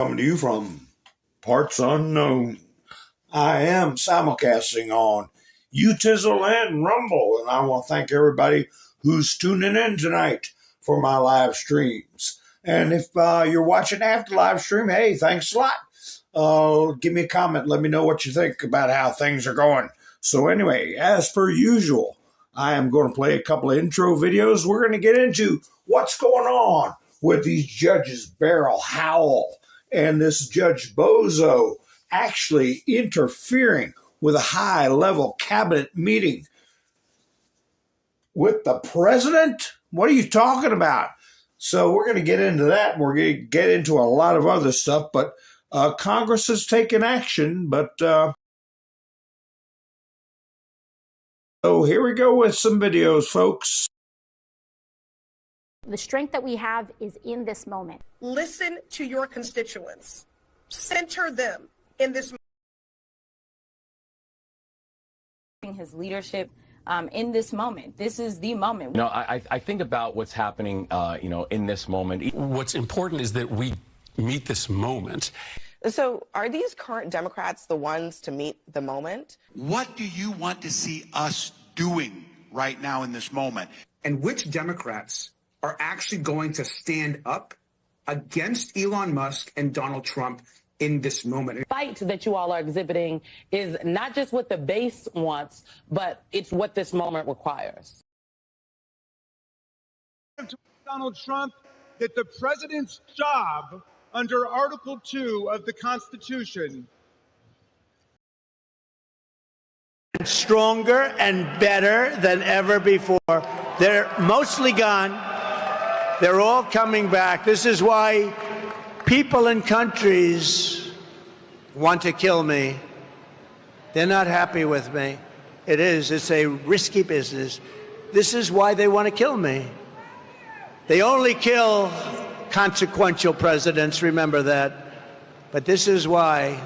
Coming to you from parts unknown. I am simulcasting on Utizzle and Rumble, and I want to thank everybody who's tuning in tonight for my live streams. And if you're watching after live stream, hey, thanks a lot. Give me a comment. Let me know what you think about how things are going. So anyway, as per usual, I am going to play a couple of intro videos. We're going to get into what's going on with these judges, Beryl Howell and this Judge Bozo, actually interfering with a high-level cabinet meeting with the president? What are you talking about? So we're going to get into that. We're going to get into a lot of other stuff, but Congress has taken action. But so here we go with some videos, folks. The strength that we have is in this moment. Listen to your constituents. Center them in this his leadership in this moment. This is the moment. No, I think about what's happening, in this moment. What's important is that we meet this moment. So are these current Democrats the ones to meet the moment? What do you want to see us doing right now in this moment? And which Democrats are actually going to stand up against Elon Musk and Donald Trump in this moment? The fight that you all are exhibiting is not just what the base wants, but it's what this moment requires. Donald Trump, that the president's job under Article 2 of the Constitution stronger and better than ever before. They're mostly gone. They're all coming back. This is why people in countries want to kill me. They're not happy with me. It's a risky business. This is why they want to kill me. They only kill consequential presidents, remember that. But this is why,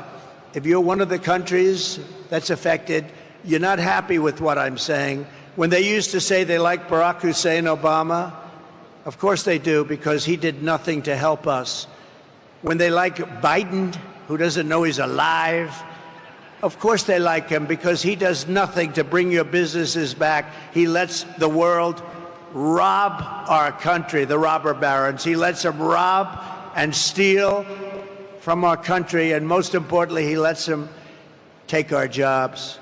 if you're one of the countries that's affected, you're not happy with what I'm saying. When they used to say they like Barack Hussein Obama, of course they do, because he did nothing to help us. When they like Biden, who doesn't know he's alive, of course they like him, because he does nothing to bring your businesses back. He lets the world rob our country, the robber barons. He lets them rob and steal from our country, and most importantly, he lets them take our jobs.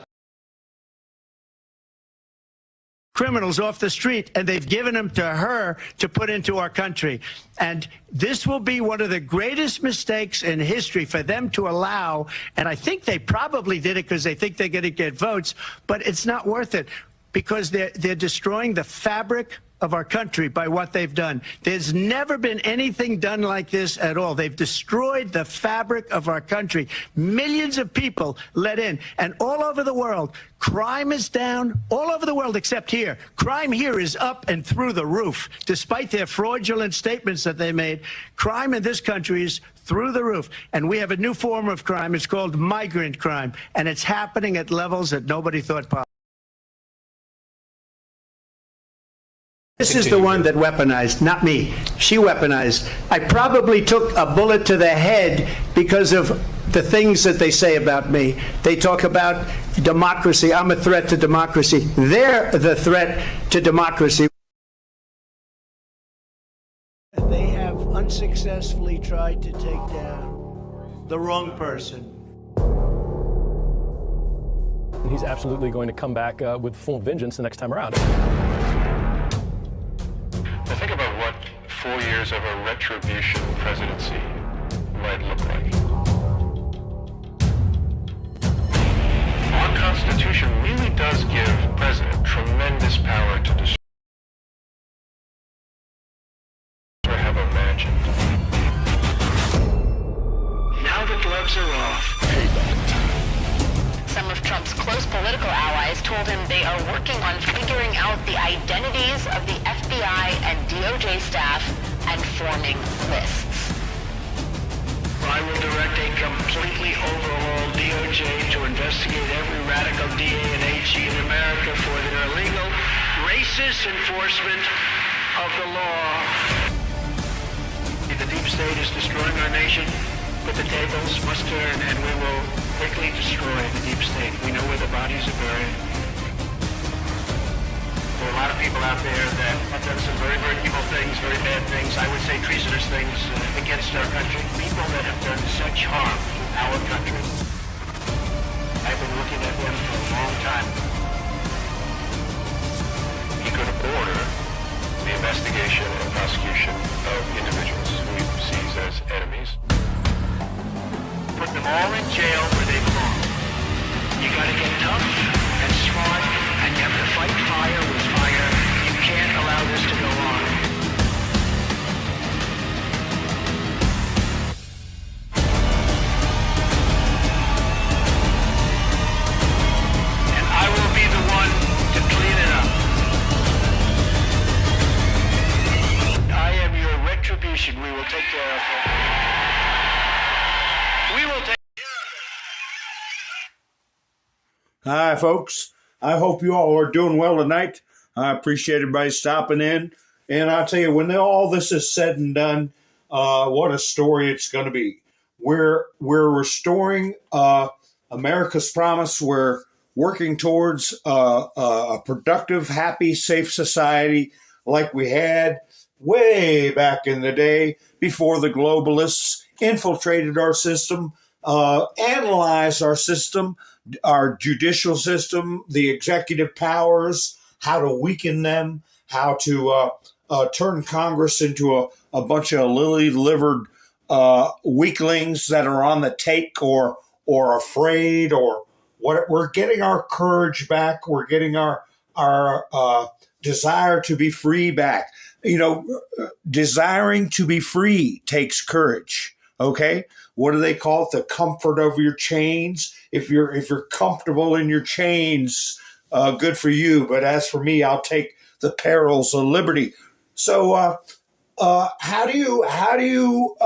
Criminals off the street, and they've given them to her to put into our country. And this will be one of the greatest mistakes in history for them to allow, and I think they probably did it because they think they're going to get votes, but it's not worth it, because they're destroying the fabric of our country by what they've done. There's never been anything done like this at all. They've destroyed the fabric of our country. Millions of people let in, and all over the world, crime is down all over the world except here. Crime here is up and through the roof. Despite their fraudulent statements that they made, crime in this country is through the roof. And we have a new form of crime. It's called migrant crime, and it's happening at levels that nobody thought possible. This is the one that weaponized, not me. She weaponized. I probably took a bullet to the head because of the things that they say about me. They talk about democracy. I'm a threat to democracy. They're the threat to democracy. They have unsuccessfully tried to take down the wrong person. He's absolutely going to come back with full vengeance the next time around. Think about what 4 years of a retribution presidency might look like. Our Constitution really does give the president tremendous power to destroy or have imagined. Now the gloves are off. Some of Trump's close political allies told him they are working on figuring out the identities of the FBI and DOJ staff and forming lists. I will direct a completely overhauled DOJ to investigate every radical DA and AG in America for their illegal, racist enforcement of the law. The deep state is destroying our nation. But the tables must turn, and we will quickly destroy the deep state. We know where the bodies are buried. There are a lot of people out there that have done some very, very evil things, very bad things, I would say treasonous things against our country. People that have done such harm to our country. I've been looking at them for a long time. He could order the investigation and prosecution of individuals who he sees as enemies. Put them all in jail where they belong. You gotta get tough and smart, and you have to fight fire with fire. You can't allow this to go on. And I will be the one to clean it up. I am your retribution. We will take care of it. We will take. Hi, folks. I hope you all are doing well tonight. I appreciate everybody stopping in. And I'll tell you, when all this is said and done, what a story it's going to be. We're restoring America's promise. We're working towards a productive, happy, safe society like we had way back in the day before the globalists infiltrated our system, analyzed our system, our judicial system, the executive powers, how to weaken them, how to turn Congress into a bunch of lily-livered weaklings that are on the take or afraid or what. We're getting our courage back. We're getting our desire to be free back. You know, desiring to be free takes courage. Okay, what do they call it? The comfort of your chains. If you're comfortable in your chains, good for you. But as for me, I'll take the perils of liberty. So, how do you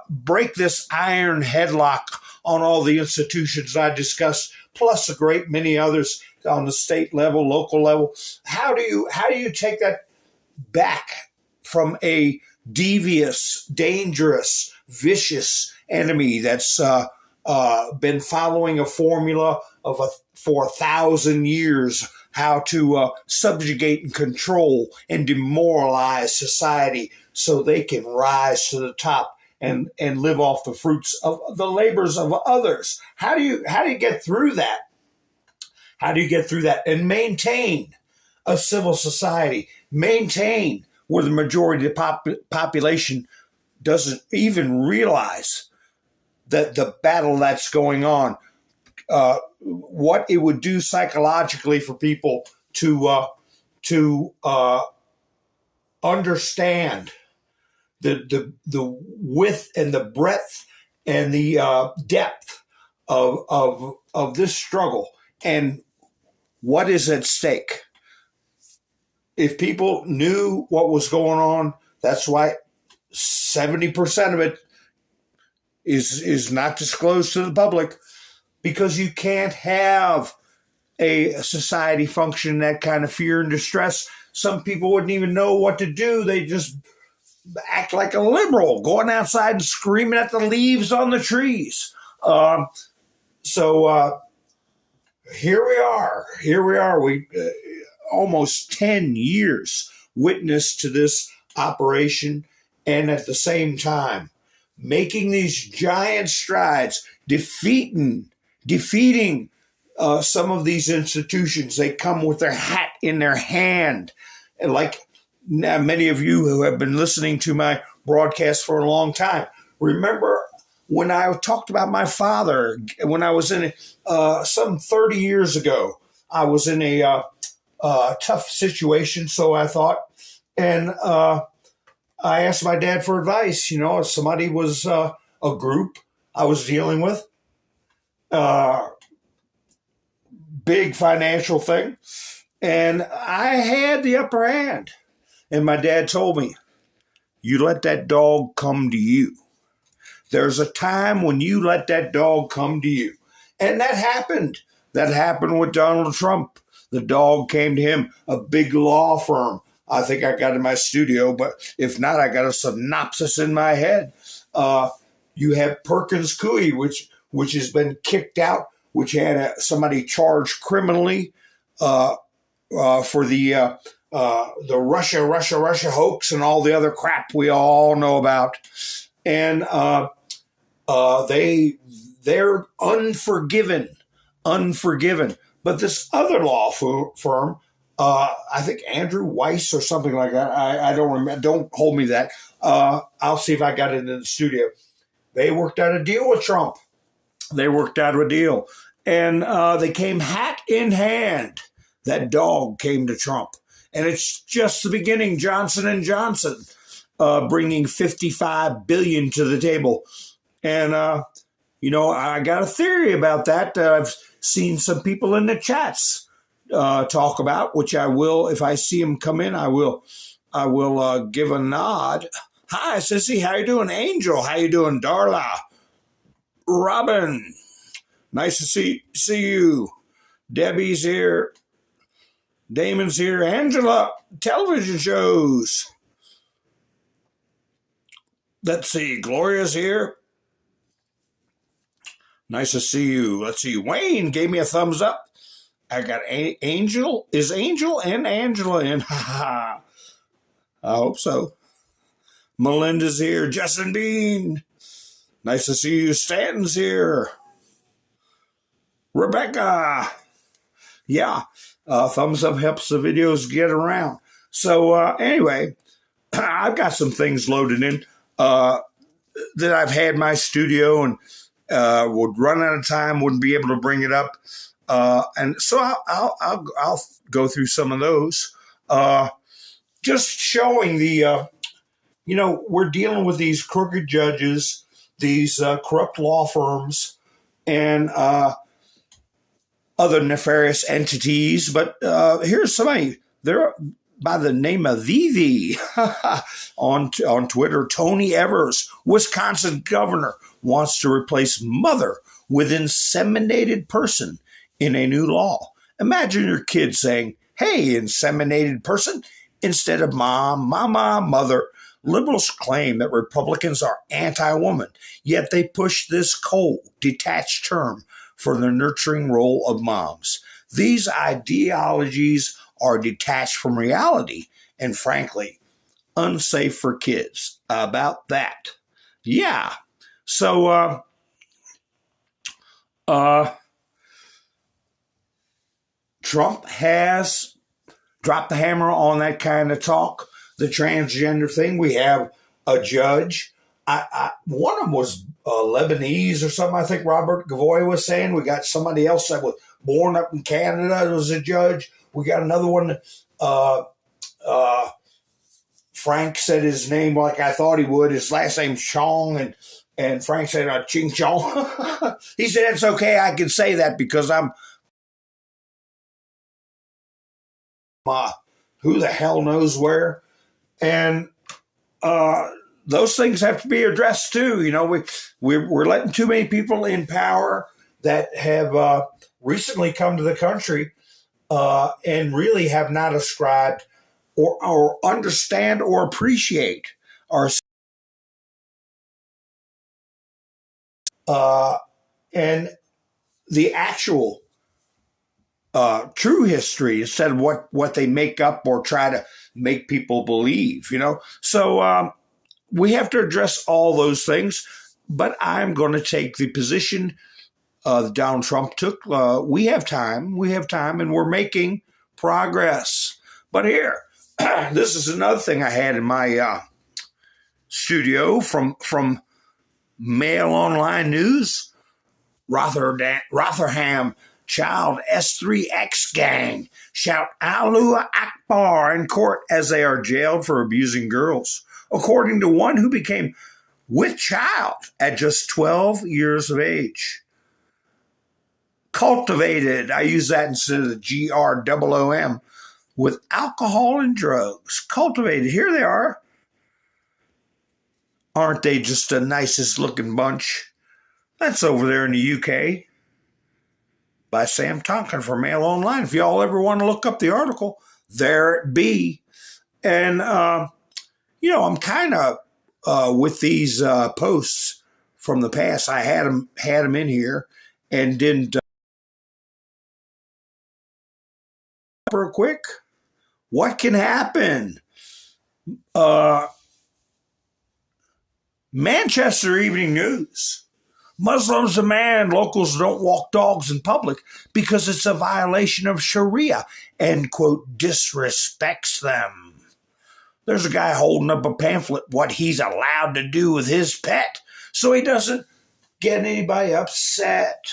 break this iron headlock on all the institutions I discussed, plus a great many others on the state level, local level? How do you take that back from a devious, dangerous, vicious enemy that's been following a formula for 1,000 years, how to subjugate and control and demoralize society so they can rise to the top and live off the fruits of the labors of others? How do you get through that? How do you get through that and maintain a civil society, maintain where the majority of the population doesn't even realize that the battle that's going on, what it would do psychologically for people to understand the width and the breadth and the depth of this struggle and what is at stake. If people knew what was going on, that's why 70% of it is not disclosed to the public, because you can't have a society function in that kind of fear and distress. Some people wouldn't even know what to do. They just act like a liberal, going outside and screaming at the leaves on the trees. So here we are. We almost 10 years witness to this operation, and at the same time making these giant strides, defeating some of these institutions. They come with their hat in their hand, and like many of you who have been listening to my broadcast for a long time, remember when I talked about my father, when I was in some 30 years ago, I was in a tough situation, so I thought, and I asked my dad for advice. You know, if somebody was a group I was dealing with, big financial thing, and I had the upper hand. And my dad told me, you let that dog come to you. There's a time when you let that dog come to you. And that happened. That happened with Donald Trump. The dog came to him, a big law firm. I think I got in my studio, but if not, I got a synopsis in my head. You have Perkins Coie, which has been kicked out, which had somebody charged criminally for the Russia hoax and all the other crap we all know about, and they're unforgiven. But this other law firm, I think Andrew Weiss or something like that. I don't remember. Don't hold me to that. I'll see if I got it in the studio. They worked out a deal with Trump. They worked out a deal, and they came hat in hand. That dog came to Trump, and it's just the beginning. Johnson & Johnson bringing $55 billion to the table, and I got a theory about that. I've seen some people in the chats talk about, which I will, if I see them come in, I will give a nod. Hi, Sissy, how you doing? Angel, how you doing? Darla, Robin, nice to see you. Debbie's here. Damon's here. Angela, television shows. Let's see. Gloria's here. Nice to see you. Let's see. Wayne gave me a thumbs up. I got Angel. Is Angel and Angela in? I hope so. Melinda's here. Justin Bean. Nice to see you. Stanton's here. Rebecca. Yeah. Thumbs up helps the videos get around. So anyway, I've got some things loaded in that I've had in my studio and would run out of time, wouldn't be able to bring it up. And so I'll go through some of those. Just showing the, we're dealing with these crooked judges, these corrupt law firms, and other nefarious entities. But here's somebody, they're by the name of Vivi on Twitter. Tony Evers, Wisconsin governor, wants to replace mother with inseminated person in a new law. Imagine your kid saying, hey, inseminated person, instead of mom, mama, mother. Liberals claim that Republicans are anti-woman, yet they push this cold, detached term for the nurturing role of moms. These ideologies are detached from reality and, frankly, unsafe for kids. About that. Yeah. So, Trump has dropped the hammer on that kind of talk. The transgender thing. We have a judge. One of them was Lebanese or something. I think Robert Gavoy was saying. We got somebody else that was born up in Canada was a judge. We got another one. Frank said his name like I thought he would. His last name's Chong, and Frank said Ching Chong. He said it's okay. I can say that because I'm. Who the hell knows where? And those things have to be addressed too. We're letting too many people in power that have recently come to the country and really have not ascribed or understand or appreciate our and the actual true history instead of what they make up or try to make people believe, So we have to address all those things, but I'm going to take the position Donald Trump took. We have time, and we're making progress. But here, this is another thing I had in my studio from Mail Online News. Rotherham child S3X gang shout Allah Akbar in court as they are jailed for abusing girls, according to one who became with child at just 12 years of age. Cultivated, I use that instead of the GROOM, with alcohol and drugs. Cultivated, here they are. Aren't they just the nicest looking bunch? That's over there in the UK. By Sam Tonkin for Mail Online. If y'all ever want to look up the article, there it be. And, I'm kind of with these posts from the past. I had him in here and didn't. Real quick, what can happen? Manchester Evening News. Muslims demand locals don't walk dogs in public because it's a violation of Sharia and, quote, disrespects them. There's a guy holding up a pamphlet what he's allowed to do with his pet so he doesn't get anybody upset.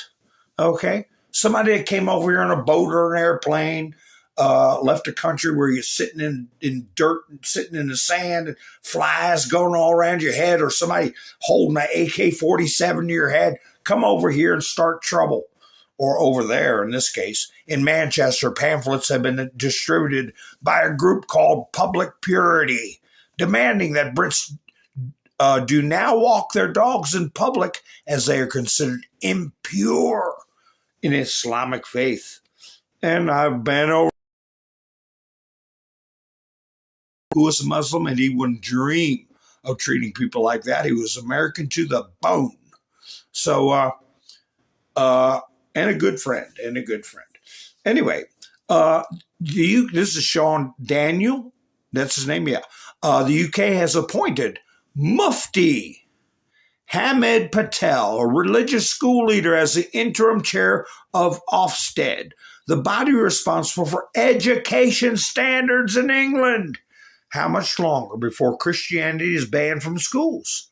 Okay? Somebody that came over here on a boat or an airplane, left a country where you're sitting in dirt and sitting in the sand and flies going all around your head, or somebody holding an AK-47 to your head, come over here and start trouble. Or over there, in this case, in Manchester, pamphlets have been distributed by a group called Public Purity, demanding that Brits do now walk their dogs in public as they are considered impure in Islamic faith. And I've been over who was a Muslim, and he wouldn't dream of treating people like that. He was American to the bone. So, and a good friend, Anyway, this is Sean Daniel. That's his name, yeah. The UK has appointed Mufti Hamid Patel, a religious school leader, as the interim chair of Ofsted, the body responsible for education standards in England. How much longer before Christianity is banned from schools?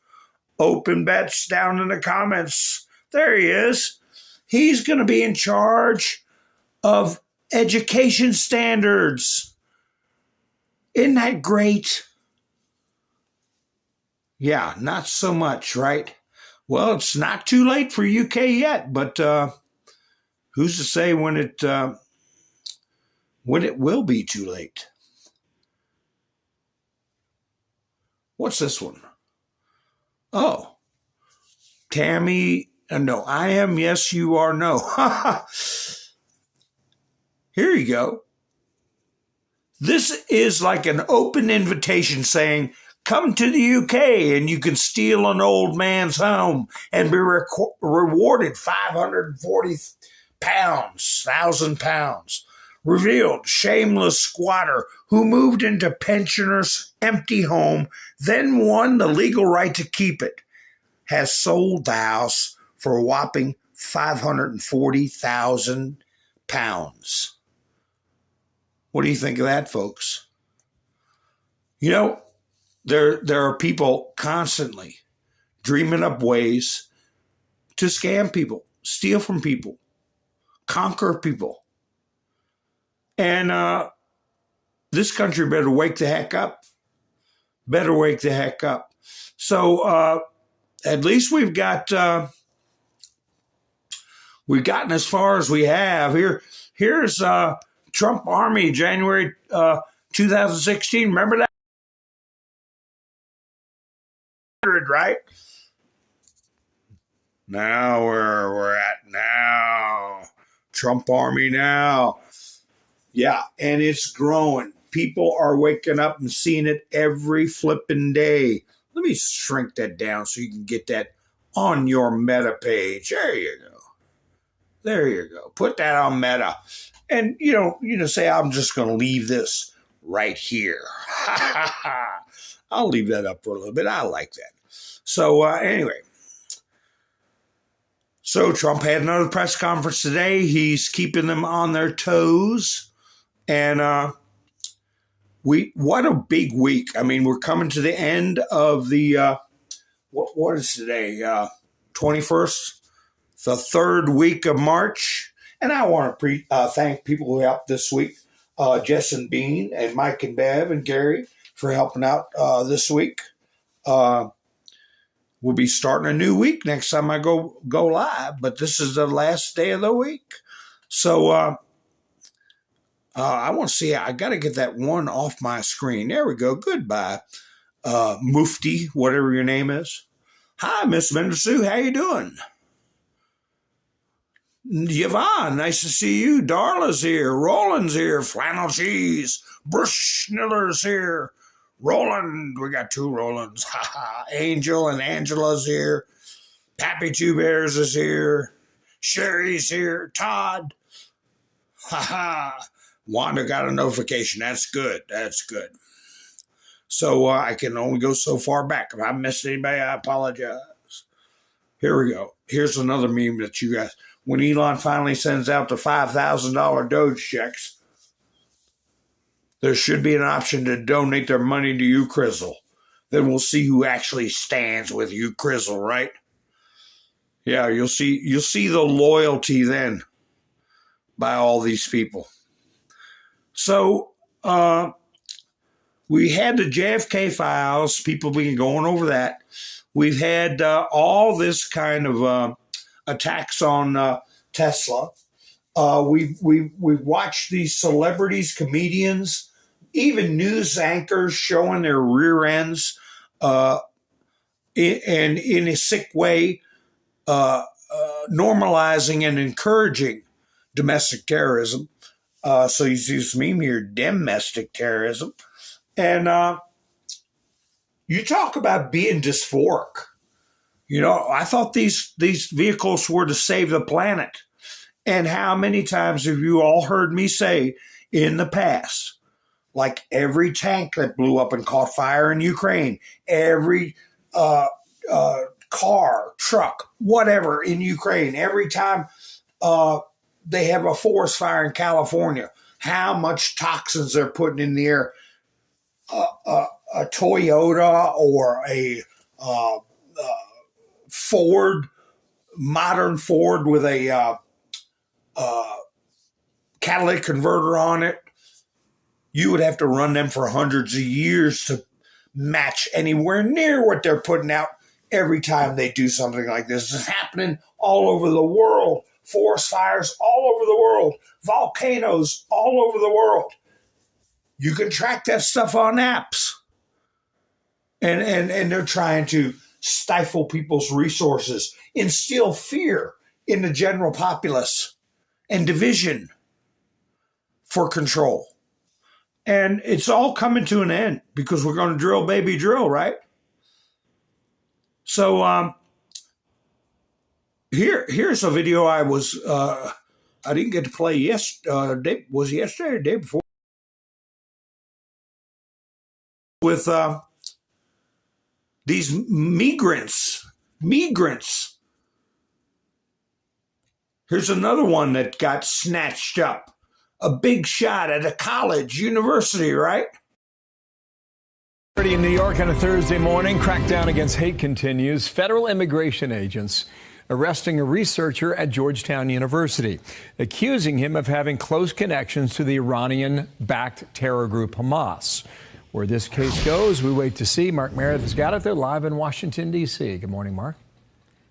Open bets down in the comments. There he is. He's going to be in charge of education standards. Isn't that great? Yeah, not so much, right? Well, it's not too late for UK yet, but who's to say when it will be too late? What's this one? Oh, Tammy. No, I am. Yes, you are. No. Here you go. This is like an open invitation saying, come to the UK and you can steal an old man's home and be rewarded £540,000. Revealed shameless squatter who moved into pensioner's empty home, then won the legal right to keep it, has sold the house for a whopping £540,000. What do you think of that, folks? You know, there are people constantly dreaming up ways to scam people, steal from people, conquer people. And this country better wake the heck up. So at least we've gotten as far as we have. Here's Trump Army, January 2016. Remember that? Right? Now where we're at now. Trump Army now. Yeah, and it's growing. People are waking up and seeing it every flipping day. Let me shrink that down so you can get that on your Meta page. There you go. Put that on Meta. And, you say, I'm just going to leave this right here. I'll leave that up for a little bit. I like that. So, anyway. So, Trump had another press conference today. He's keeping them on their toes. And what a big week. I mean, we're coming to the end of the, what is today? 21st, the third week of March. And I want to thank people who helped this week. Jess and Bean and Mike and Bev and Gary for helping out this week. We'll be starting a new week next time I go live, but this is the last day of the week. So, I want to see. I got to get that one off my screen. There we go. Goodbye, Mufti, whatever your name is. Hi, Miss Mendersue. How you doing? Yvonne, nice to see you. Darla's here. Roland's here. Flannel Cheese. Bruce Schniller's here. Roland. We got two Rolands. Angel and Angela's here. Happy Two Bears is here. Sherry's here. Todd. Ha. Wanda got a notification. That's good. That's good. So I can only go so far back. If I missed anybody, I apologize. Here we go. Here's another meme that you guys, when Elon finally sends out the $5,000 Doge checks, there should be an option to donate their money to RECUSAL. Then we'll see who actually stands with RECUSAL, right? Yeah, you'll see the loyalty then by all these people. So we had the JFK files. People been going over that. We've had all this kind of attacks on Tesla. We've watched these celebrities, comedians, even news anchors showing their rear ends, and in a sick way, normalizing and encouraging domestic terrorism. So you see this meme here, domestic terrorism. And you talk about being dysphoric. You know, I thought these vehicles were to save the planet. And how many times have you all heard me say in the past, like every tank that blew up and caught fire in Ukraine, every car, truck, whatever in Ukraine, every time they have a forest fire in California, how much toxins they're putting in the air. A Toyota or a Ford, modern Ford with a catalytic converter on it, you would have to run them for hundreds of years to match anywhere near what they're putting out every time they do something like this. It's happening all over the world. Forest fires all over the world. Volcanoes all over the world. You can track that stuff on apps. And they're trying to stifle people's resources, instill fear in the general populace, and division for control. And it's all coming to an end because we're going to drill, baby, drill, right? So here's a video I didn't get to play yesterday. Was it yesterday or the day before? With these migrants. Here's another one that got snatched up. A big shot at a college, university, right? In New York on a Thursday morning, crackdown against hate continues. Federal immigration agents arresting a researcher at Georgetown University, accusing him of having close connections to the Iranian-backed terror group Hamas. Where this case goes, we wait to see. Mark Meredith has got it there live in Washington, D.C. Good morning, Mark.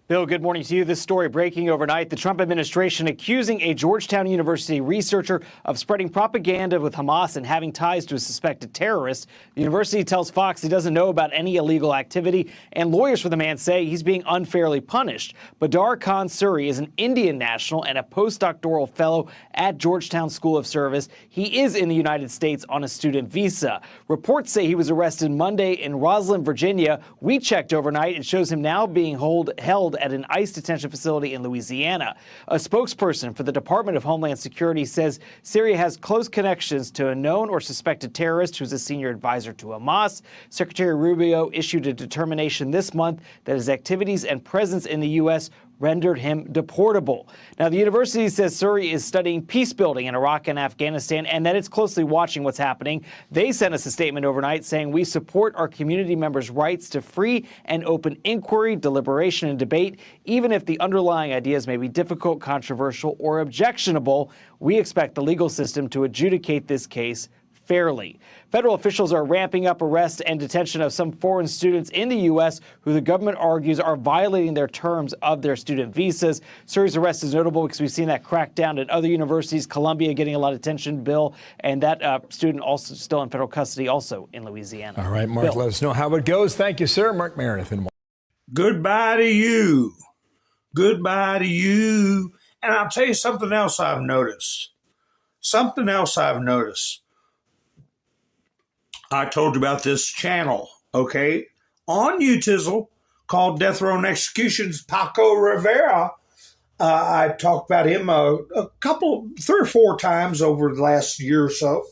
Bill, good morning to you. This story breaking overnight. The Trump administration accusing a Georgetown University researcher of spreading propaganda with Hamas and having ties to a suspected terrorist. The university tells Fox he doesn't know about any illegal activity, and lawyers for the man say he's being unfairly punished. Badar Khan Suri is an Indian national and a postdoctoral fellow at Georgetown School of Service. He is in the United States on a student visa. Reports say he was arrested Monday in Roslyn, Virginia. We checked overnight. It shows him now being held at an ICE detention facility in Louisiana. A spokesperson for the Department of Homeland Security says Syria has close connections to a known or suspected terrorist who's a senior advisor to Hamas. Secretary Rubio issued a determination this month that his activities and presence in the U.S. rendered him deportable. Now, the university says Suri is studying peace building in Iraq and Afghanistan and that it's closely watching what's happening. They sent us a statement overnight saying we support our community members' rights to free and open inquiry, deliberation, and debate, even if the underlying ideas may be difficult, controversial, or objectionable. We expect the legal system to adjudicate this case fairly. Federal officials are ramping up arrest and detention of some foreign students in the U.S. who the government argues are violating their terms of their student visas. Suri's arrest is notable because we've seen that crackdown at other universities, Columbia getting a lot of attention, Bill, and that student also still in federal custody, also in Louisiana. All right, Mark, let us know how it goes. Thank you, sir. Mark Meredith. Goodbye to you. Goodbye to you. And I'll tell you something else I've noticed. I told you about this channel, okay, on UTizzle called Death Row and Executions, Paco Rivera. I talked about him three or four times over the last year or so.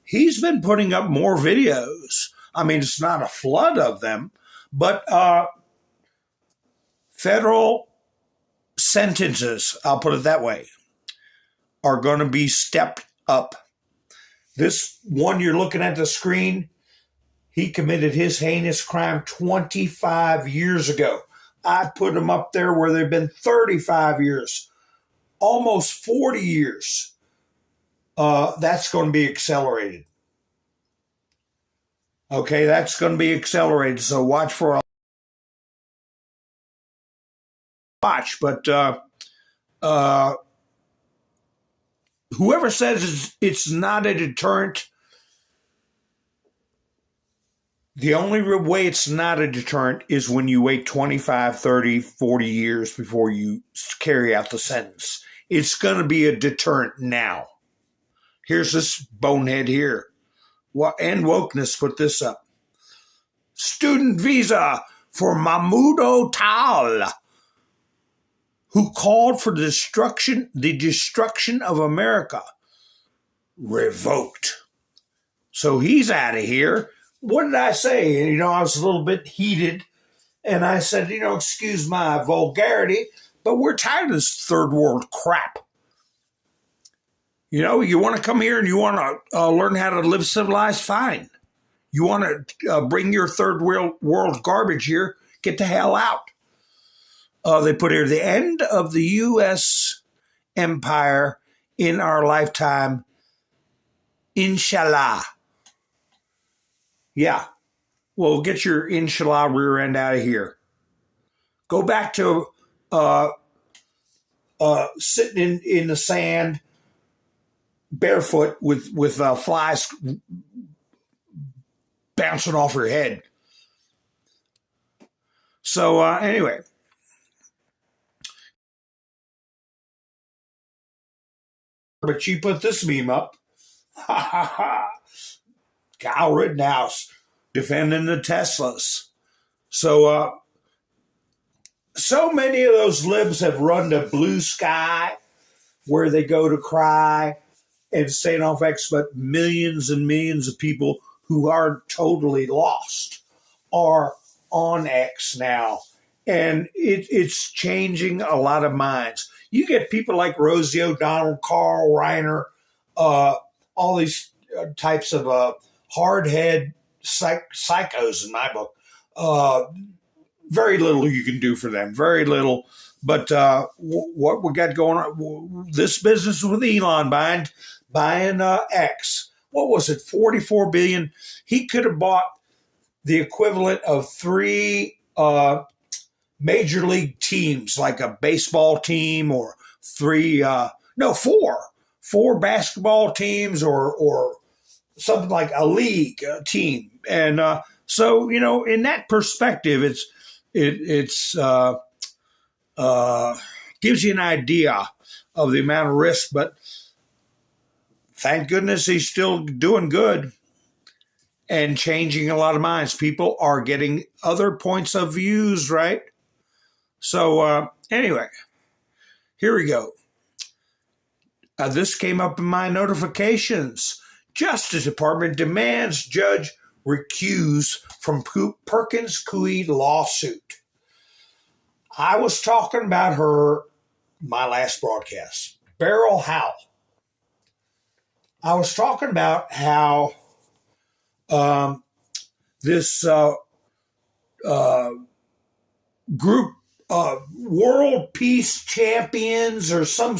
He's been putting up more videos. I mean, it's not a flood of them, but federal sentences, I'll put it that way, are going to be stepped up. This one you're looking at the screen, he committed his heinous crime 25 years ago. I put them up there where they've been 35 years, almost 40 years. That's going to be accelerated. Okay, that's going to be accelerated. So watch for a watch. But whoever says it's not a deterrent, the only way it's not a deterrent is when you wait 25, 30, 40 years before you carry out the sentence. It's going to be a deterrent now. Here's this bonehead here. And wokeness put this up. Student visa for Mahmoud Tal, who called for the destruction of America, revoked. So he's out of here. What did I say? I was a little bit heated, and I said, excuse my vulgarity, but we're tired of this third world crap. You want to come here and you want to learn how to live civilized, fine. You want to bring your third world garbage here, get the hell out. They put here, the end of the U.S. empire in our lifetime, inshallah. Yeah. Well, get your inshallah rear end out of here. Go back to sitting in the sand, barefoot with flies bouncing off your head. So anyway. But she put this meme up. Ha ha ha. Kyle Rittenhouse defending the Teslas. So many of those libs have run to Blue Sky, where they go to cry and staying off X, but millions and millions of people who are totally lost are on X now. And it's changing a lot of minds. You get people like Rosie O'Donnell, Carl Reiner, all these types of hard-head psychos in my book. Very little you can do for them, very little. But what we got going on, this business with Elon buying X, what was it, $44 billion? He could have bought the equivalent of 3 major league teams, like a baseball team, or 4 basketball teams, or something like a league team. And so, in that perspective, it's gives you an idea of the amount of risk, but thank goodness he's still doing good and changing a lot of minds. People are getting other points of views, right? So anyway, here we go. This came up in my notifications. Justice Department demands judge recuse from Perkins Coie lawsuit. I was talking about her, my last broadcast, Beryl Howell. I was talking about how this group, World Peace Champions or some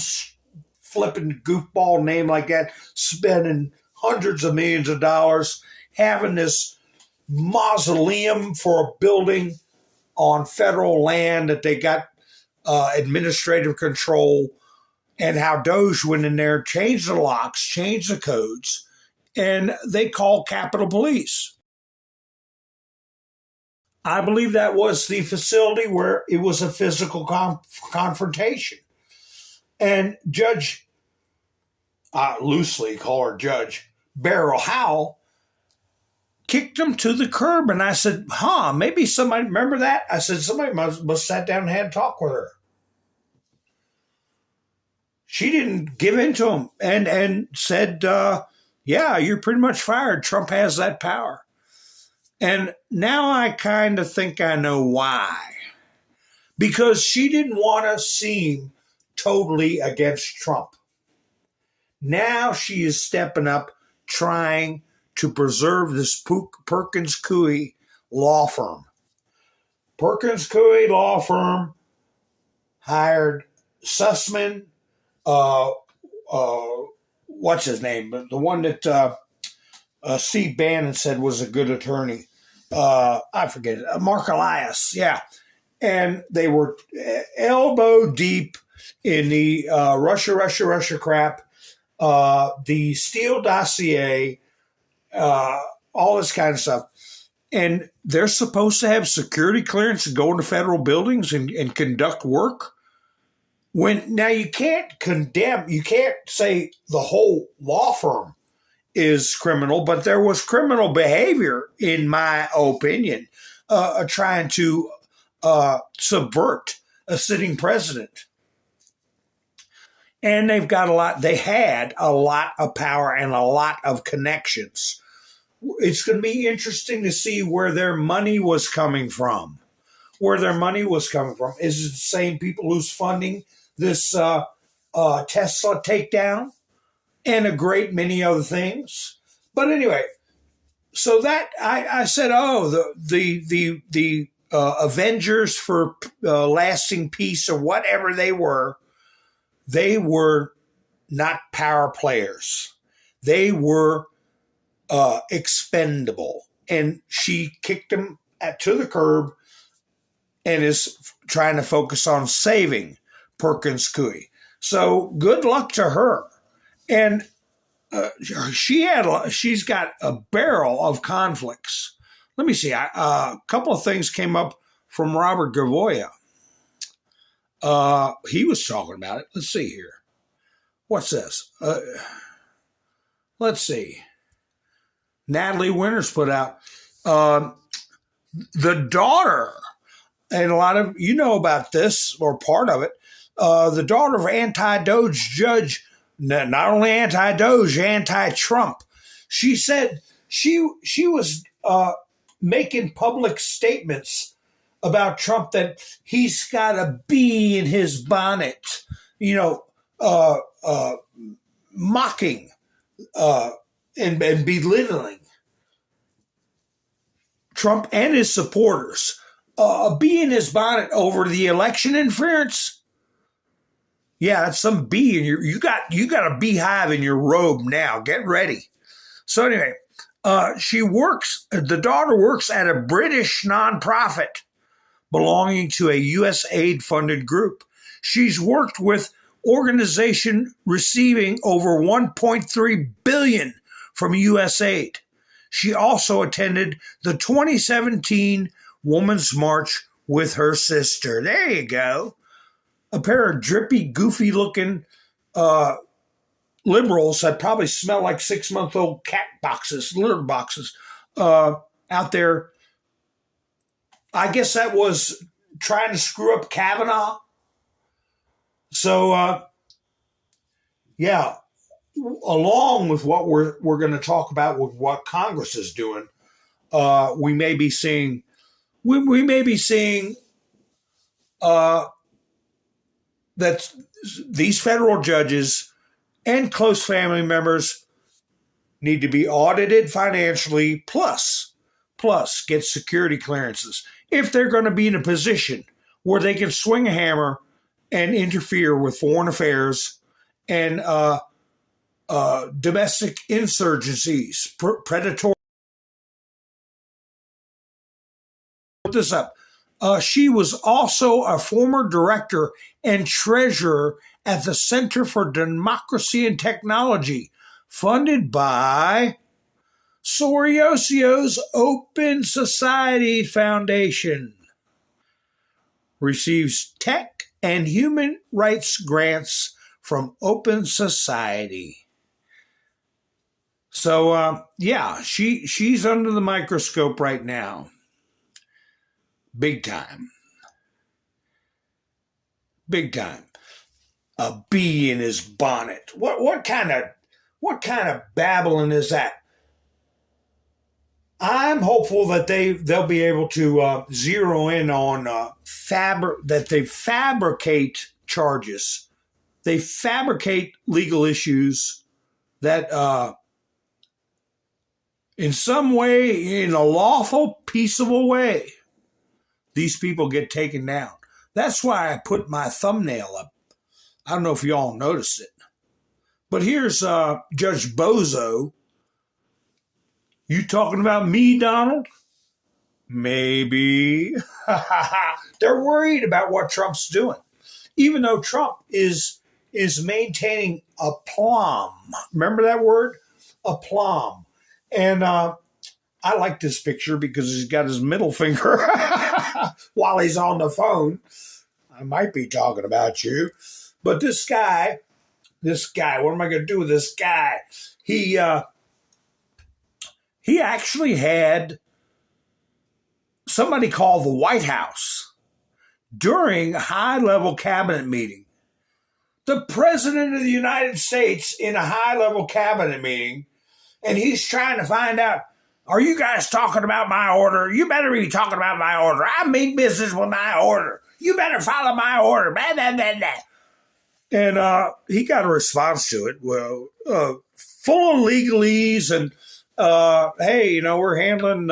flipping goofball name like that, spending hundreds of millions of dollars, having this mausoleum for a building on federal land that they got administrative control, and how Doge went in there, changed the locks, changed the codes, and they called Capitol Police. I believe that was the facility where it was a physical confrontation. And Judge, loosely call her Judge, Beryl Howell, kicked him to the curb. And I said, maybe somebody, remember that? I said, somebody must sat down and had a talk with her. She didn't give in to him and said, yeah, you're pretty much fired. Trump has that power. And now I kind of think I know why. Because she didn't want to seem totally against Trump. Now she is stepping up, trying to preserve this Perkins Coie law firm. Perkins Coie law firm hired Sussman, what's his name? The one that Steve Bannon said was a good attorney. I forget it. Mark Elias, yeah. And they were elbow deep in the Russia crap, the Steele dossier, all this kind of stuff. And they're supposed to have security clearance to go into federal buildings and conduct work. Now you can't condemn, you can't say the whole law firm is criminal, but there was criminal behavior, in my opinion, trying to subvert a sitting president. And they had a lot of power and a lot of connections. It's going to be interesting to see where their money was coming from. Is it the same people who's funding this Tesla takedown and a great many other things? But anyway, so that I said, the Avengers for lasting peace or whatever they were not power players. They were expendable. And she kicked them to the curb and is trying to focus on saving Perkins Coie. So good luck to her. And she's got a barrel of conflicts. Let me see. A couple of things came up from Robert Gavoya. He was talking about it. Let's see here. What's this? Let's see. Natalie Winters put out the daughter, and a lot of you know about this or part of it. The daughter of anti-Doge judge, not only anti-Doge, anti-Trump. She said she was making public statements about Trump that he's got a bee in his bonnet, mocking and belittling Trump and his supporters. A bee in his bonnet over the election interference. Yeah, that's some bee in you got a beehive in your robe now. Get ready. So anyway, the daughter works at a British nonprofit belonging to a USAID funded group. She's worked with organization receiving over $1.3 billion from USAID. She also attended the 2017 Women's March with her sister. There you go. A pair of drippy, goofy-looking liberals that probably smell like 6-month-old cat boxes, litter boxes, out there. I guess that was trying to screw up Kavanaugh. So, yeah, along with what we're going to talk about with what Congress is doing, we may be seeing that these federal judges and close family members need to be audited financially, plus get security clearances if they're going to be in a position where they can swing a hammer and interfere with foreign affairs and domestic insurgencies, predatory. Put this up. She was also a former director and treasurer at the Center for Democracy and Technology, funded by Sorio's Open Society Foundation. Receives tech and human rights grants from Open Society. So, yeah, she's under the microscope right now. Big time. Big time. A bee in his bonnet. What kind of babbling is that? I'm hopeful that they'll be able to zero in on that they fabricate charges. They fabricate legal issues that in some way, in a lawful, peaceable way, these people get taken down. That's why I put my thumbnail up. I don't know if y'all noticed it. But here's Judge Bozo. You talking about me, Donald? Maybe. They're worried about what Trump's doing. Even though Trump is maintaining aplomb. Remember that word? Aplomb. And I like this picture because he's got his middle finger while he's on the phone. I might be talking about you. But this guy, what am I going to do with this guy? He actually had somebody call the White House during a high-level cabinet meeting. The President of the United States in a high-level cabinet meeting, and he's trying to find out, are you guys talking about my order? You better be talking about my order. I mean business with my order. You better follow my order. Blah, blah, blah, blah. And he got a response to it. Well, full of legalese and, hey, we're handling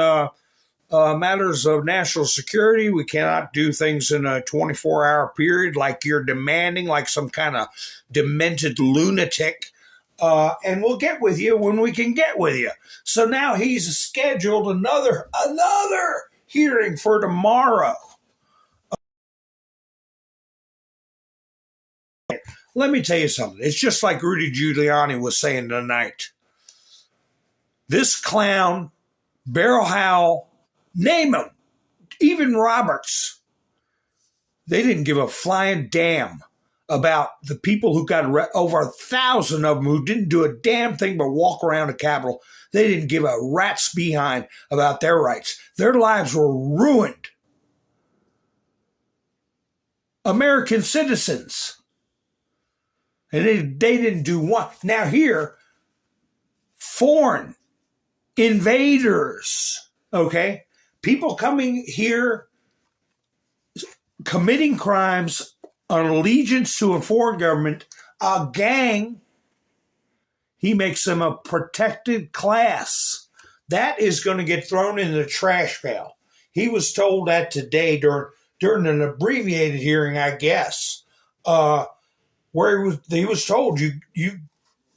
matters of national security. We cannot do things in a 24-hour period like you're demanding, like some kind of demented lunatic. And we'll get with you when we can get with you. So now he's scheduled another hearing for tomorrow. Let me tell you something. It's just like Rudy Giuliani was saying tonight. This clown, Beryl Howell, name him, even Roberts, they didn't give a flying damn about the people who got over 1,000 of them who didn't do a damn thing but walk around the Capitol. They didn't give a rat's behind about their rights. Their lives were ruined. American citizens. And they didn't do one. Now here, foreign invaders, okay? People coming here, committing crimes on allegiance to a foreign government, a gang, he makes them a protected class. That is going to get thrown in the trash pail. He was that today during an abbreviated hearing, I guess, where he was told you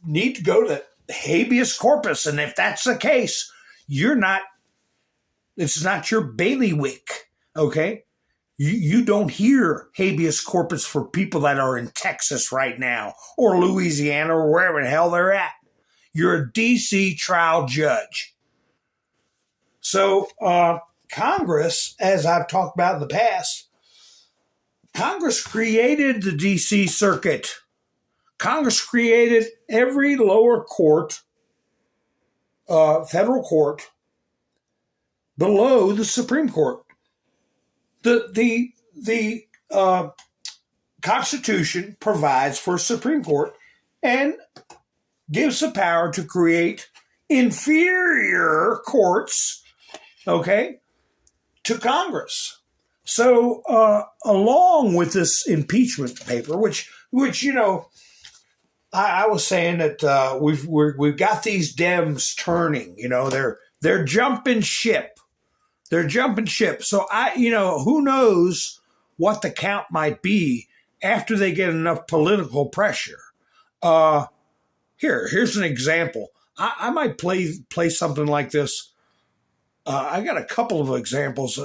need to go to habeas corpus, and if that's the case, it's not your bailiwick, okay? You don't hear habeas corpus for people that are in Texas right now or Louisiana or wherever the hell they're at. You're a D.C. trial judge. So Congress, as I've talked about in the past, Congress created the D.C. Circuit. Congress created every lower court, federal court, below the Supreme Court. The Constitution provides for a Supreme Court and gives the power to create inferior courts, okay, to Congress. So, along with this impeachment paper, which I was saying that we've got these Dems turning. They're jumping ship. They're jumping ship. So who knows what the count might be after they get enough political pressure. Here's an example. I might play something like this. I got a couple of examples.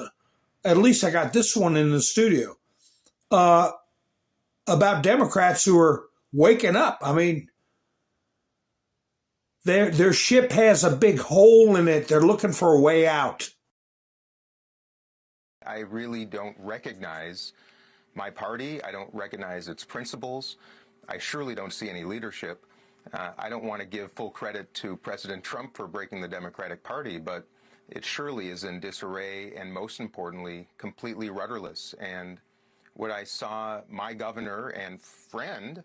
At least I got this one in the studio about Democrats who are waking up. I mean, their ship has a big hole in it. They're looking for a way out. I really don't recognize my party. I don't recognize its principles. I surely don't see any leadership. I don't want to give full credit to President Trump for breaking the Democratic Party, but it surely is in disarray and, most importantly, completely rudderless. And what I saw my governor and friend,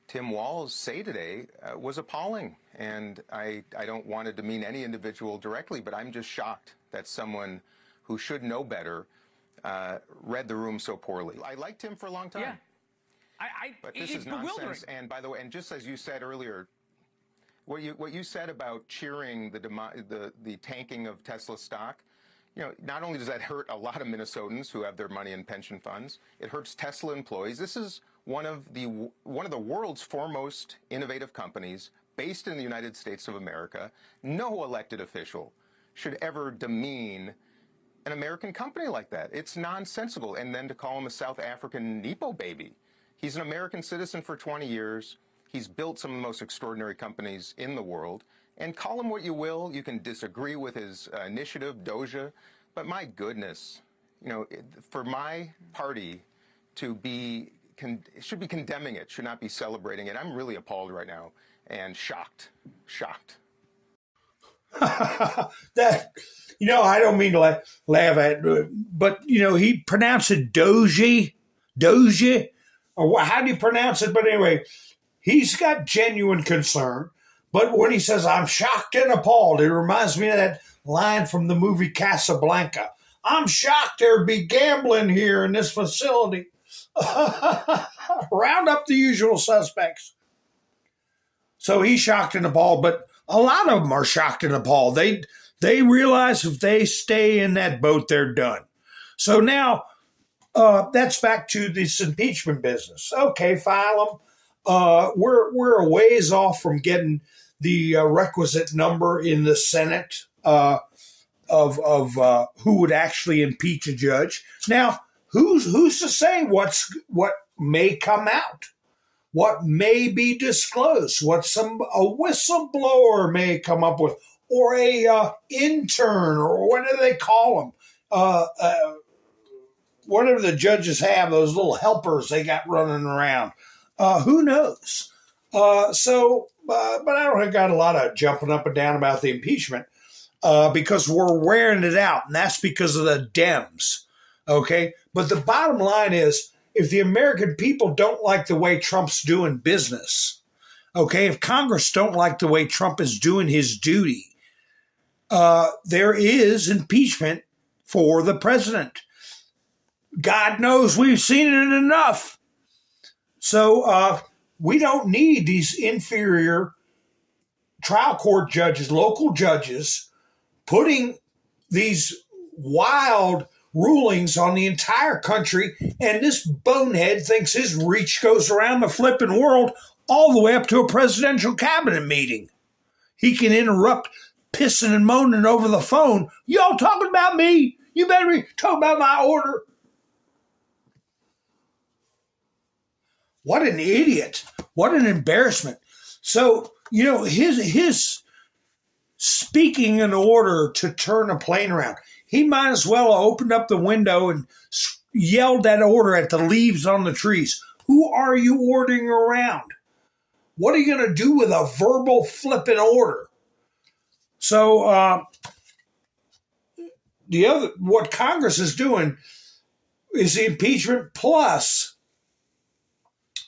Tim Walz, say today was appalling. And I don't want it to mean any individual directly, but I'm just shocked that someone who should know better read the room so poorly. I liked him for a long time. Yeah. But this is nonsense. And by the way, and just as you said earlier, what you said about cheering the tanking of Tesla stock, not only does that hurt a lot of Minnesotans who have their money in pension funds, it hurts Tesla employees. This is one of the world's foremost innovative companies based in the United States of America. No elected official should ever demean an American company like that. It's nonsensical. And then to call him a South African Nepo baby. He's an American citizen for 20 years. He's built some of the most extraordinary companies in the world. And call him what you will. You can disagree with his initiative, Doja. But my goodness, for my party to be, should be condemning it, should not be celebrating it. I'm really appalled right now and shocked. That, I don't mean to laugh at it, but, he pronounced it Doja, or how do you pronounce it? But anyway, he's got genuine concern. But when he says, I'm shocked and appalled, it reminds me of that line from the movie Casablanca. I'm shocked there be gambling here in this facility. Round up the usual suspects. So he's shocked and appalled, but a lot of them are shocked and appalled. They realize if they stay in that boat, they're done. So now that's back to this impeachment business. Okay, file them. We're a ways off from getting the requisite number in the Senate of who would actually impeach a judge. Now, who's to say what may come out, what may be disclosed, what a whistleblower may come up with, or a intern, or whatever they call them. Whatever the judges have, those little helpers they got running around. Who knows? But I don't got a lot of jumping up and down about the impeachment because we're wearing it out, and that's because of the Dems. Okay? But the bottom line is, if the American people don't like the way Trump's doing business, okay, if Congress don't like the way Trump is doing his duty, there is impeachment for the president. God knows we've seen it enough. So we don't need these inferior trial court judges, local judges, putting these wild rulings on the entire country. And this bonehead thinks his reach goes around the flipping world all the way up to a presidential cabinet meeting. He can interrupt pissing and moaning over the phone. Y'all talking about me? You better be talking about my order. What an idiot. What an embarrassment. So, his speaking an order to turn a plane around, he might as well have opened up the window and yelled that order at the leaves on the trees. Who are you ordering around? What are you going to do with a verbal flipping order? So, what Congress is doing is the impeachment plus,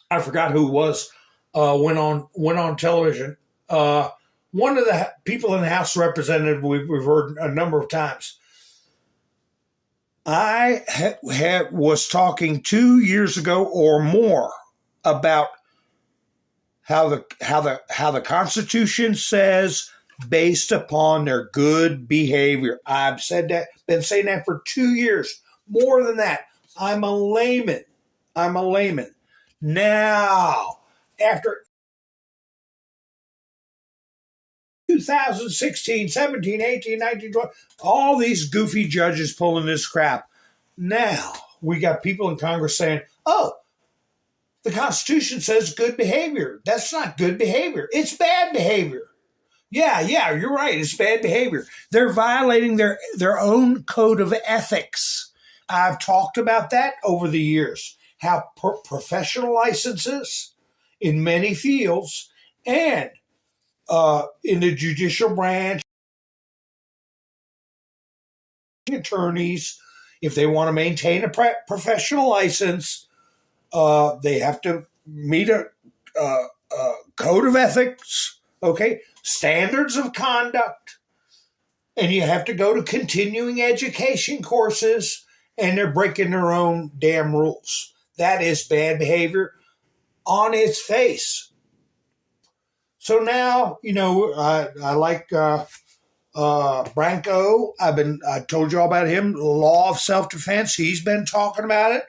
I forgot who it was, went on television. One of the people in the House of Representatives we've heard a number of times. I was talking 2 years ago or more about how the Constitution says based upon their good behavior. I've said that, been saying that for 2 years. More than that, I'm a layman. Now, after 2016, 17, 18, 19, 20, all these goofy judges pulling this crap. Now, we got people in Congress saying, oh, the Constitution says good behavior. That's not good behavior. It's bad behavior. Yeah, you're right. It's bad behavior. They're violating their own code of ethics. I've talked about that over the years. How professional licenses in many fields And in the judicial branch, attorneys, if they want to maintain a professional license, they have to meet a code of ethics, okay, standards of conduct, and you have to go to continuing education courses, and they're breaking their own damn rules. That is bad behavior on its face. So now, you know, I like Branko. I told you all about him. Law of self-defense. He's been talking about it.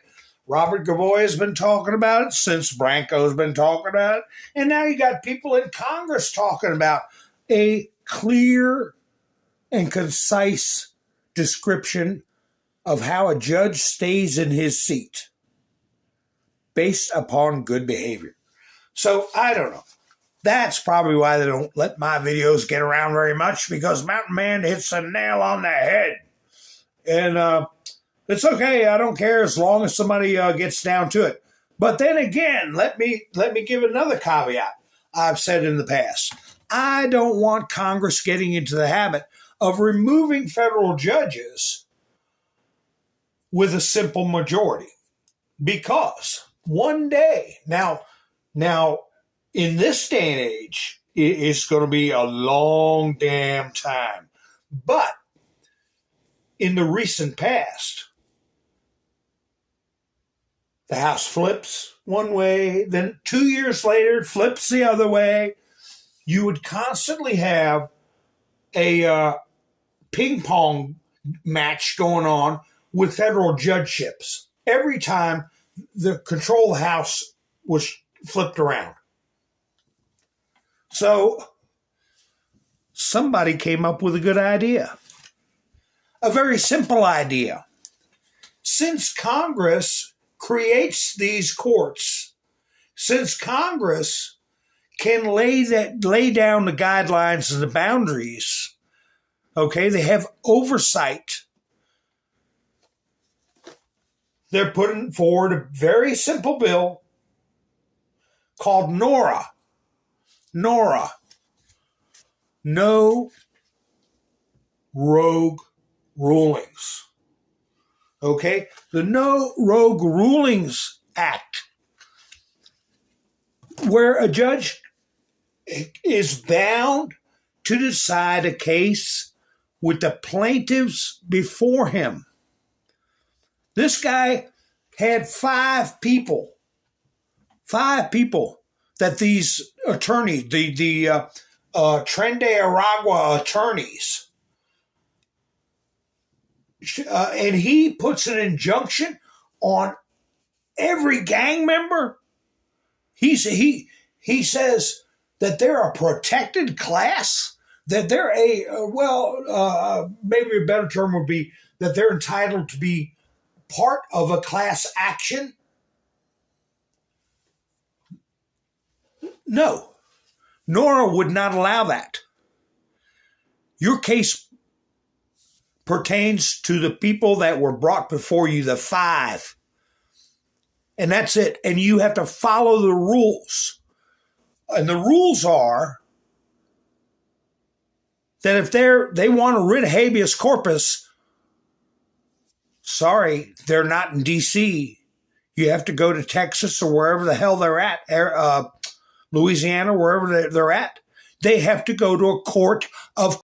Robert Gavoy has been talking about it since Branko's been talking about it. And now you got people in Congress talking about a clear and concise description of how a judge stays in his seat based upon good behavior. So I don't know. That's probably why they don't let my videos get around very much, because Mountain Man hits the nail on the head. And it's okay. I don't care as long as somebody gets down to it. But then again, let me give another caveat I've said in the past. I don't want Congress getting into the habit of removing federal judges with a simple majority. Because one day, now in this day and age, it's going to be a long damn time. But in the recent past, the House flips one way, then 2 years later, it flips the other way. You would constantly have a ping pong match going on with federal judgeships every time the control of the House was flipped around. So somebody came up with a good idea, a very simple idea. Since Congress creates these courts, since Congress can lay down the guidelines and the boundaries, okay, they have oversight. They're putting forward a very simple bill called NORA. NORA. No Rogue Rulings. Okay? The No Rogue Rulings Act, where a judge is bound to decide a case with the plaintiffs before him. This guy had five people that these attorneys, the Tren de Aragua attorneys, and he puts an injunction on every gang member. He says that they're a protected class, that they're maybe a better term would be that they're entitled to be part of a class action. No, NORA would not allow that. Your case pertains to the people that were brought before you, the five. And that's it. And you have to follow the rules. And the rules are that if they want to writ habeas corpus, sorry, they're not in D.C. You have to go to Texas or wherever the hell they're at, Louisiana, wherever they're at. They have to go to a court of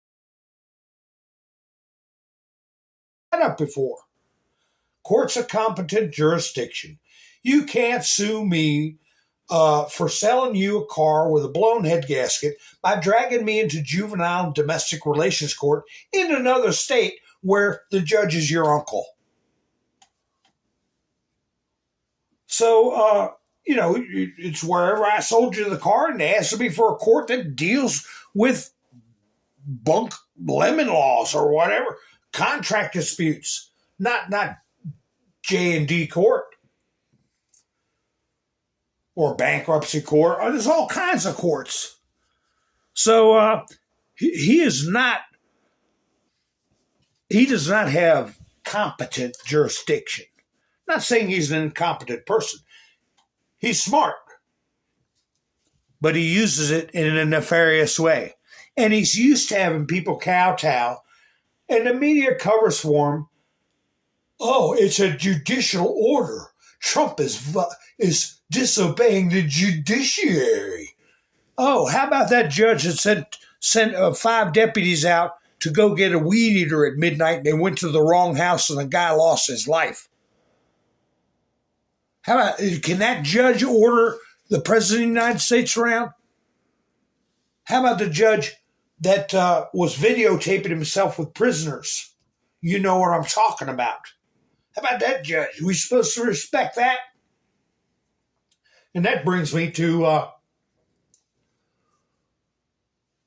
up before. Courts of competent jurisdiction. You can't sue me for selling you a car with a blown head gasket by dragging me into juvenile and domestic relations court in another state where the judge is your uncle. So, it's wherever I sold you the car, and they asked me for a court that deals with bunk lemon laws or whatever, contract disputes, not J&D court or bankruptcy court. There's all kinds of courts. So he does not have competent jurisdiction. Not saying he's an incompetent person. He's smart. but he uses it in a nefarious way. And he's used to having people kowtow, and the media covers for him. Oh, it's a judicial order. Trump is disobeying the judiciary. Oh, how about that judge that sent 5 deputies out to go get a weed eater at midnight, and they went to the wrong house and the guy lost his life? How about, can that judge order the president of the United States around? How about the judge that was videotaping himself with prisoners? You know what I'm talking about. How about that judge? Are we supposed to respect that? And that brings me to,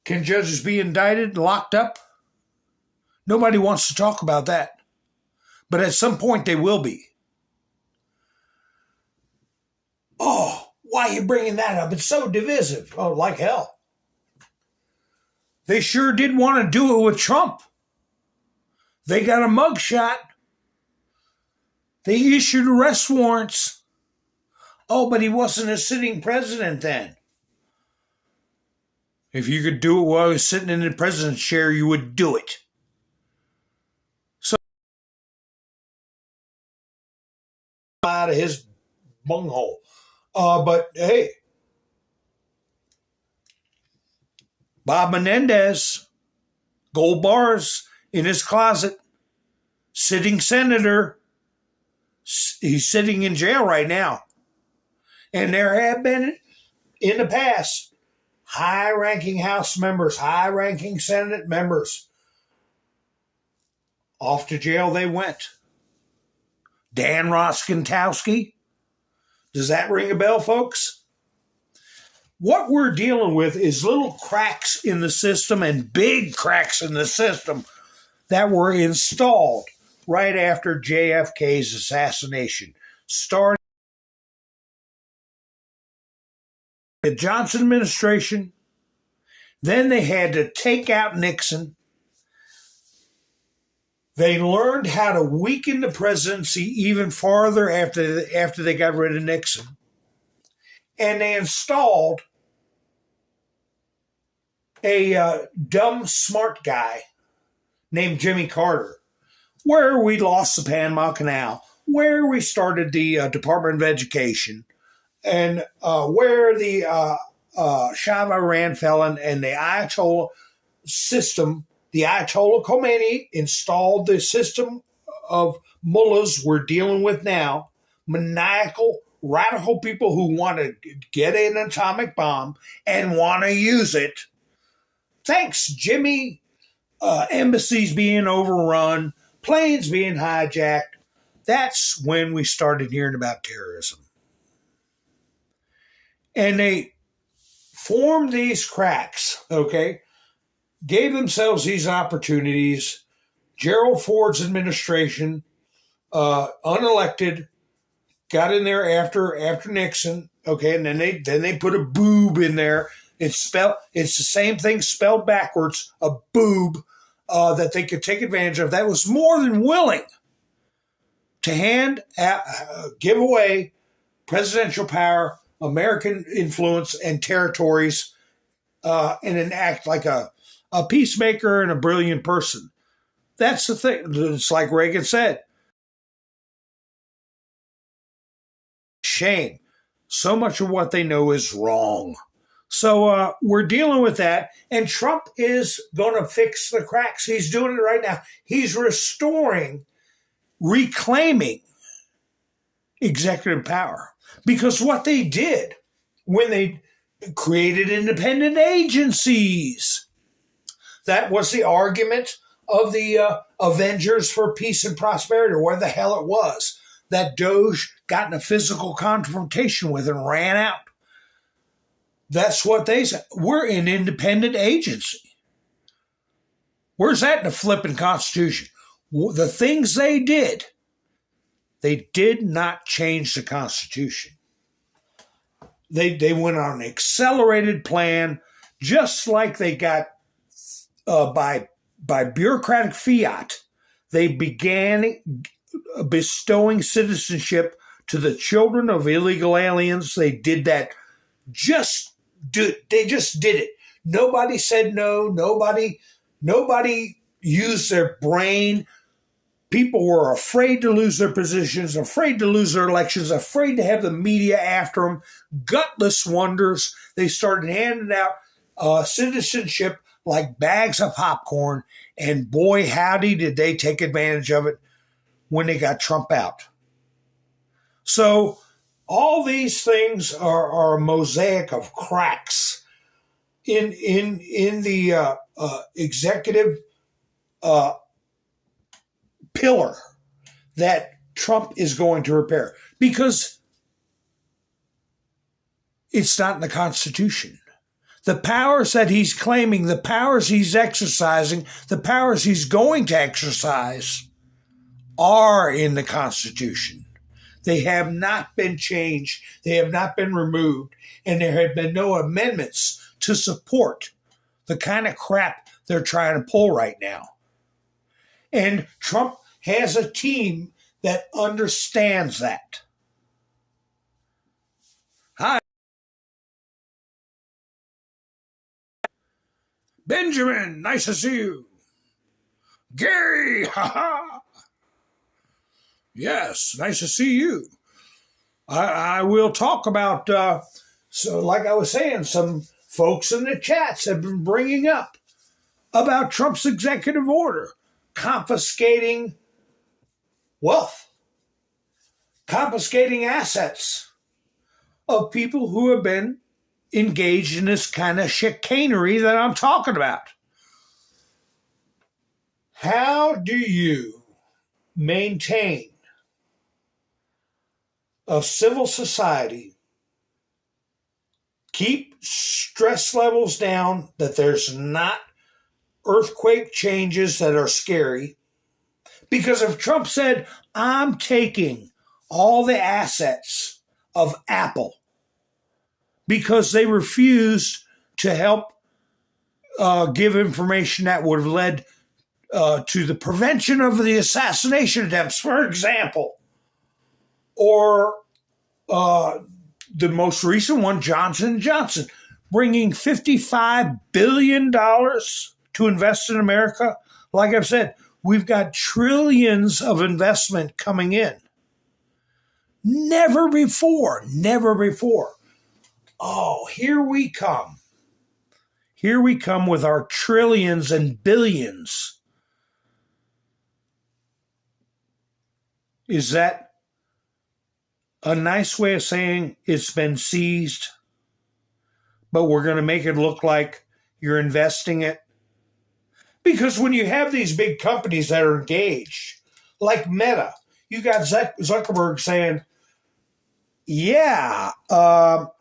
can judges be indicted, locked up? Nobody wants to talk about that. But at some point they will be. Oh, why are you bringing that up? It's so divisive. Oh, like hell. They sure did want to do it with Trump. They got a mugshot. They issued arrest warrants. Oh, but he wasn't a sitting president then. If you could do it while he was sitting in the president's chair, you would do it. So, out of his bunghole. But hey, Bob Menendez, gold bars in his closet, sitting senator. He's sitting in jail right now. And there have been, in the past, high-ranking House members, high-ranking Senate members. Off to jail they went. Dan Roskentowski. Does that ring a bell, folks? What we're dealing with is little cracks in the system and big cracks in the system that were installed right after JFK's assassination. Starting the Johnson administration, then they had to take out Nixon. They learned how to weaken the presidency even farther after they got rid of Nixon. And they installed a dumb, smart guy named Jimmy Carter, where we lost the Panama Canal, where we started the Department of Education, and where the Shah of Iran fell in, and the Ayatollah system. The Ayatollah Khomeini installed the system of mullahs we're dealing with now, maniacal, radical people who want to get an atomic bomb and want to use it. Thanks, Jimmy. Embassies being overrun, planes being hijacked. That's when we started hearing about terrorism. And they formed these cracks, okay? Gave themselves these opportunities. Gerald Ford's administration, unelected, got in there after Nixon, okay, and then they put a boob in there. It's the same thing spelled backwards, a boob that they could take advantage of. That was more than willing to give away presidential power, American influence, and territories, and then act like a peacemaker and a brilliant person. That's the thing. It's like Reagan said. Shame. So much of what they know is wrong. So we're dealing with that. And Trump is going to fix the cracks. He's doing it right now. He's reclaiming executive power. Because what they did when they created independent agencies, that was the argument of the Avengers for Peace and Prosperity, or where the hell it was, that Doge got in a physical confrontation with and ran out. That's what they said. We're an independent agency. Where's that in the flipping Constitution? The things they did not change the Constitution. They went on an accelerated plan, just like they got by bureaucratic fiat. They began bestowing citizenship to the children of illegal aliens. They did that just They just did it. Nobody said no. Nobody used their brain. People were afraid to lose their positions, afraid to lose their elections, afraid to have the media after them. Gutless wonders. They started handing out citizenship like bags of popcorn, and boy, howdy, did they take advantage of it when they got Trump out. So all these things are a mosaic of cracks in the executive pillar that Trump is going to repair, because it's not in the Constitution. The powers that he's claiming, the powers he's exercising, the powers he's going to exercise are in the Constitution. They have not been changed. They have not been removed. And there have been no amendments to support the kind of crap they're trying to pull right now. And Trump has a team that understands that. Hi. Benjamin, nice to see you. Gary, haha. Yes, nice to see you. I will talk about, so like I was saying, some folks in the chats have been bringing up about Trump's executive order, confiscating wealth, confiscating assets of people who have been engaged in this kind of chicanery that I'm talking about. How do you maintain a civil society, keep stress levels down, that there's not earthquake changes that are scary? Because if Trump said, I'm taking all the assets of Apple because they refused to help give information that would have led to the prevention of the assassination attempts, for example, or the most recent one, Johnson & Johnson, bringing $55 billion to invest in America. Like I've said, we've got trillions of investment coming in. Never before. Oh, here we come. Here we come with our trillions and billions. Is that a nice way of saying it's been seized, but we're going to make it look like you're investing it? Because when you have these big companies that are engaged, like Meta, you got Zuckerberg saying, yeah,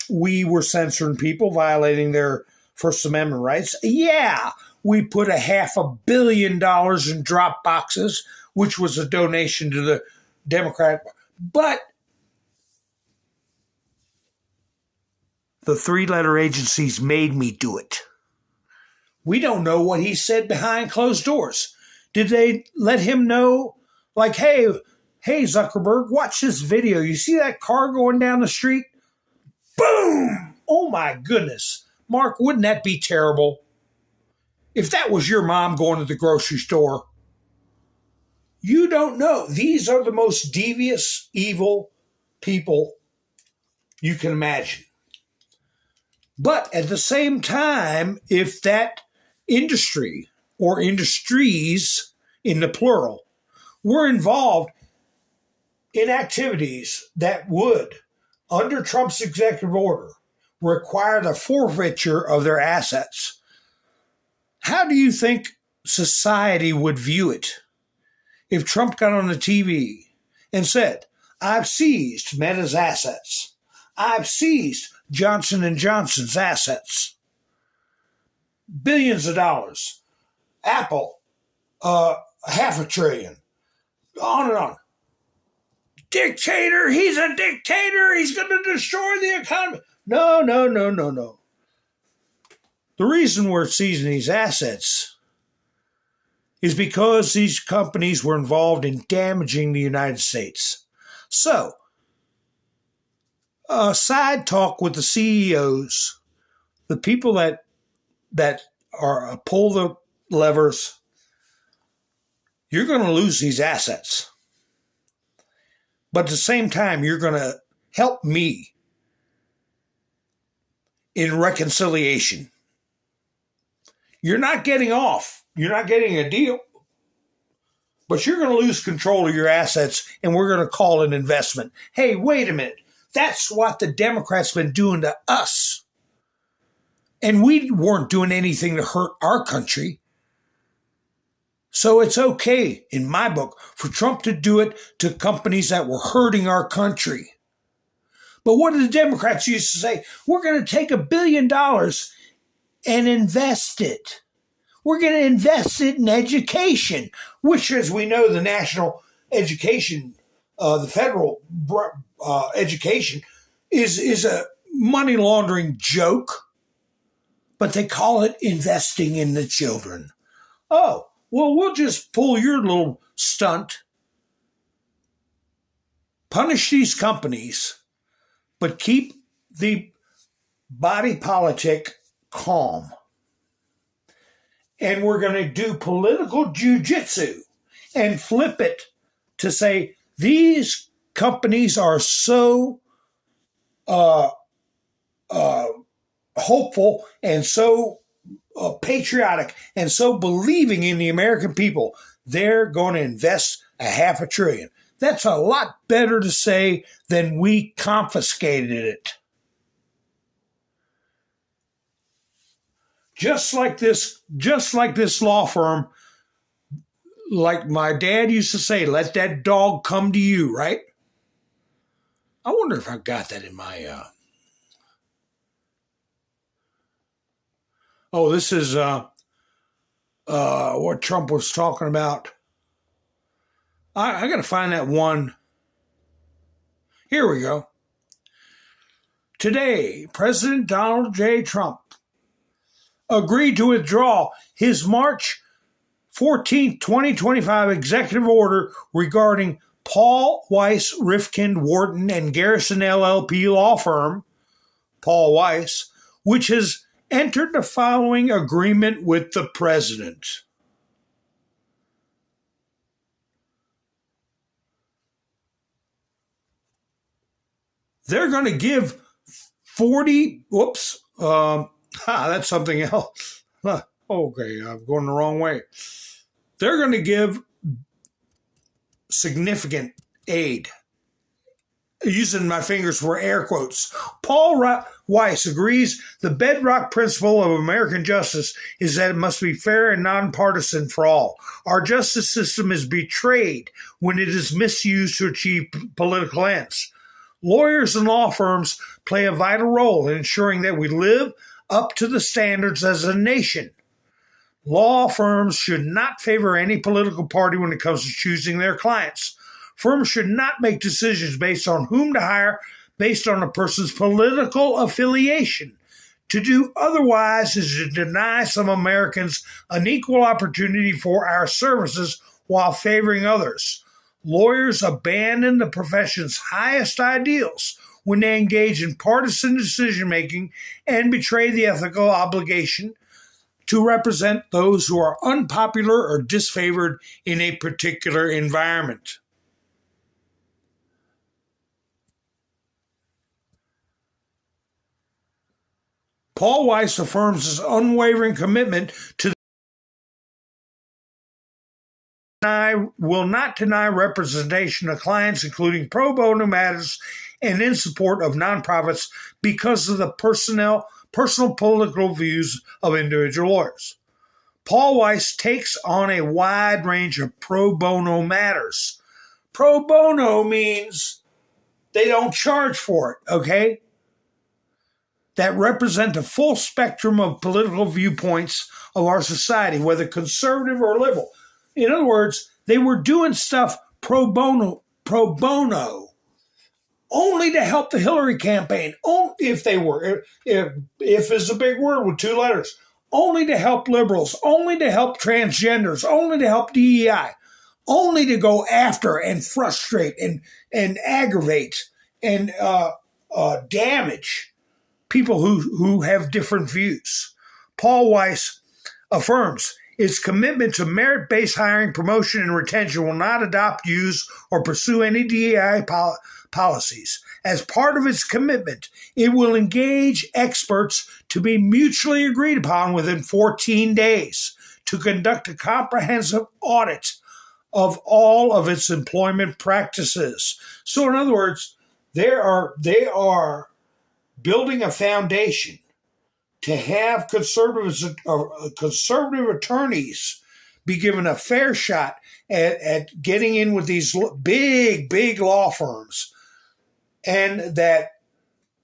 we were censoring people, violating their First Amendment rights. Yeah, we put $500 million in drop boxes, which was a donation to the Democrat. But the three-letter agencies made me do it. We don't know what he said behind closed doors. Did they let him know, like, hey, Zuckerberg, watch this video. You see that car going down the street? Boom! Oh, my goodness. Mark, wouldn't that be terrible? If that was your mom going to the grocery store. You don't know. These are the most devious, evil people you can imagine. But at the same time, if that industry or industries in the plural were involved in activities that would, under Trump's executive order, require the forfeiture of their assets, how do you think society would view it if Trump got on the TV and said, I've seized Meta's assets. I've seized Johnson & Johnson's assets. Billions of dollars. Apple, $500 billion. On and on. Dictator, he's a dictator. He's going to destroy the economy. No. The reason we're seizing these assets is because these companies were involved in damaging the United States. So, side talk with the CEOs the people that are pull the levers, you're going to lose these assets. But at the same time, you're going to help me in reconciliation. You're not getting off. You're not getting a deal. But you're going to lose control of your assets, and we're going to call it investment. Hey, wait a minute. That's what the Democrats been doing to us. And we weren't doing anything to hurt our country. So it's okay, in my book, for Trump to do it to companies that were hurting our country. But what did the Democrats used to say? We're going to take $1 billion and invest it. We're going to invest it in education, which, as we know, the national education, the federal education, is a money laundering joke. But they call it investing in the children. Oh, well, we'll just pull your little stunt, punish these companies, but keep the body politic calm. And we're going to do political jujitsu and flip it to say these companies are so hopeful and so patriotic and so believing in the American people, they're going to invest $500 billion. That's a lot better to say than we confiscated it. Just like this law firm, like my dad used to say, let that dog come to you, right? I wonder if I've got that in my... this is what Trump was talking about. I got to find that one. Here we go. Today, President Donald J. Trump agreed to withdraw his March 14, 2025 executive order regarding Paul Weiss, Rifkind, Wharton, and Garrison LLP law firm, Paul Weiss, which has entered the following agreement with the president. They're going to give 40, that's something else. Okay, I'm going the wrong way. They're going to give significant aid. Using my fingers for air quotes. Paul Weiss agrees the bedrock principle of American justice is that it must be fair and nonpartisan for all. Our justice system is betrayed when it is misused to achieve political ends. Lawyers and law firms play a vital role in ensuring that we live up to the standards as a nation. Law firms should not favor any political party when it comes to choosing their clients. Firms should not make decisions based on whom to hire based on a person's political affiliation. To do otherwise is to deny some Americans an equal opportunity for our services while favoring others. Lawyers abandon the profession's highest ideals when they engage in partisan decision-making and betray the ethical obligation to represent those who are unpopular or disfavored in a particular environment. Paul Weiss affirms his unwavering commitment to will not deny representation of clients, including pro bono matters, and in support of nonprofits because of the personal political views of individual lawyers. Paul Weiss takes on a wide range of pro bono matters. Pro bono means they don't charge for it, okay? That represent the full spectrum of political viewpoints of our society, whether conservative or liberal. In other words, they were doing stuff pro bono, only to help the Hillary campaign. If is a big word with two letters, only to help liberals, only to help transgenders, only to help DEI, only to go after and frustrate and aggravate and damage people who have different views. Paul Weiss affirms its commitment to merit-based hiring, promotion, and retention will not adopt, use, or pursue any DEI policies. As part of its commitment, it will engage experts to be mutually agreed upon within 14 days to conduct a comprehensive audit of all of its employment practices. So in other words, they are building a foundation to have conservative attorneys be given a fair shot at getting in with these big law firms, and that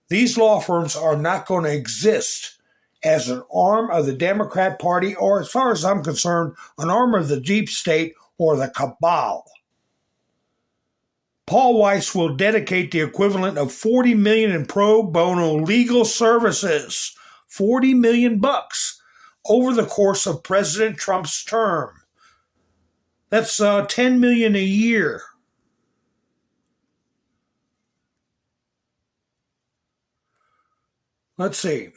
these law firms are not going to exist as an arm of the Democrat Party, or as far as I'm concerned, an arm of the deep state or the cabal. Paul Weiss will dedicate the equivalent of $40 million in pro bono legal services, $40 million over the course of President Trump's term. That's $10 million a year. Let's see.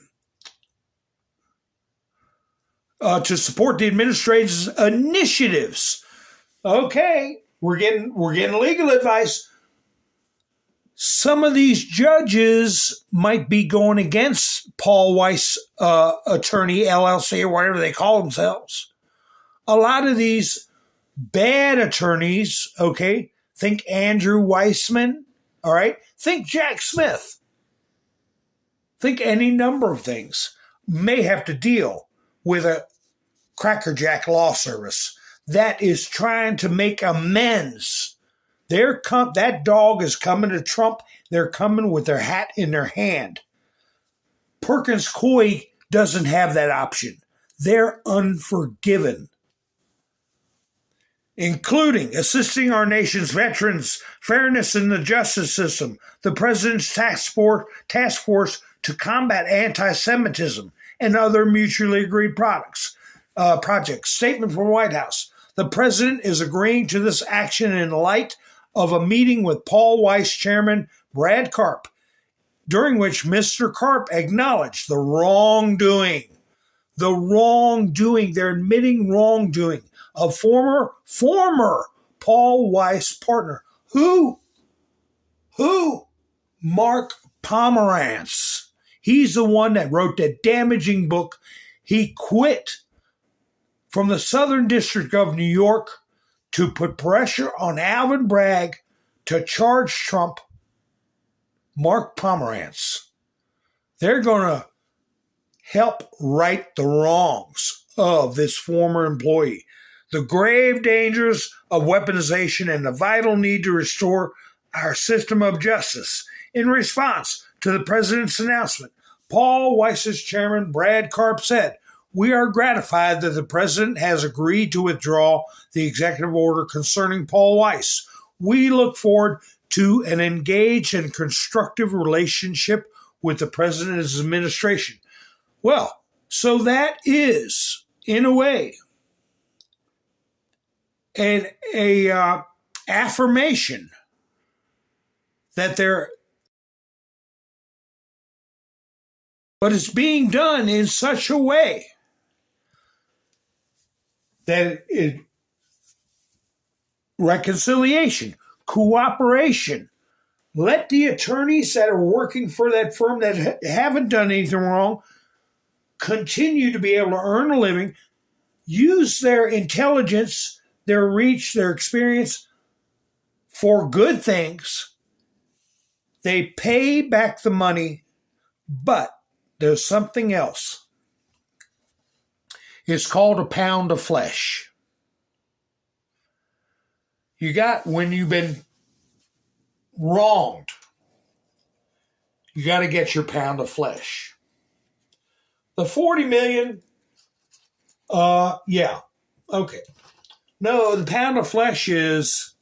To support the administration's initiatives. Okay, we're getting legal advice. Some of these judges might be going against Paul Weiss Attorney LLC or whatever they call themselves. A lot of these bad attorneys, okay, think Andrew Weissman, all right, think Jack Smith, think any number of things, may have to deal with a crackerjack law service that is trying to make amends. That dog is coming to Trump. They're coming with their hat in their hand. Perkins Coie doesn't have that option. They're unforgiven, including assisting our nation's veterans, fairness in the justice system, the president's task force to combat anti-Semitism, and other mutually agreed projects. Statement from White House. The president is agreeing to this action in light of a meeting with Paul Weiss Chairman Brad Karp, during which Mr. Karp acknowledged the wrongdoing. They're admitting wrongdoing of former Paul Weiss partner. Who? Mark Pomerantz. He's the one that wrote that damaging book. He quit from the Southern District of New York to put pressure on Alvin Bragg to charge Trump. Mark Pomerantz. They're going to help right the wrongs of this former employee. The grave dangers of weaponization and the vital need to restore our system of justice. In response to the president's announcement, Paul Weiss's chairman, Brad Karp, said, "We are gratified that the president has agreed to withdraw the executive order concerning Paul Weiss. We look forward to an engaged and constructive relationship with the president and his administration." Well, so that is, in a way, an affirmation that but it's being done in such a way that reconciliation, cooperation. Let the attorneys that are working for that firm that haven't done anything wrong continue to be able to earn a living, use their intelligence, their reach, their experience for good things. They pay back the money, but there's something else. It's called a pound of flesh. You got, when you've been wronged, you got to get your pound of flesh. The $40 million, yeah, okay. No, the pound of flesh is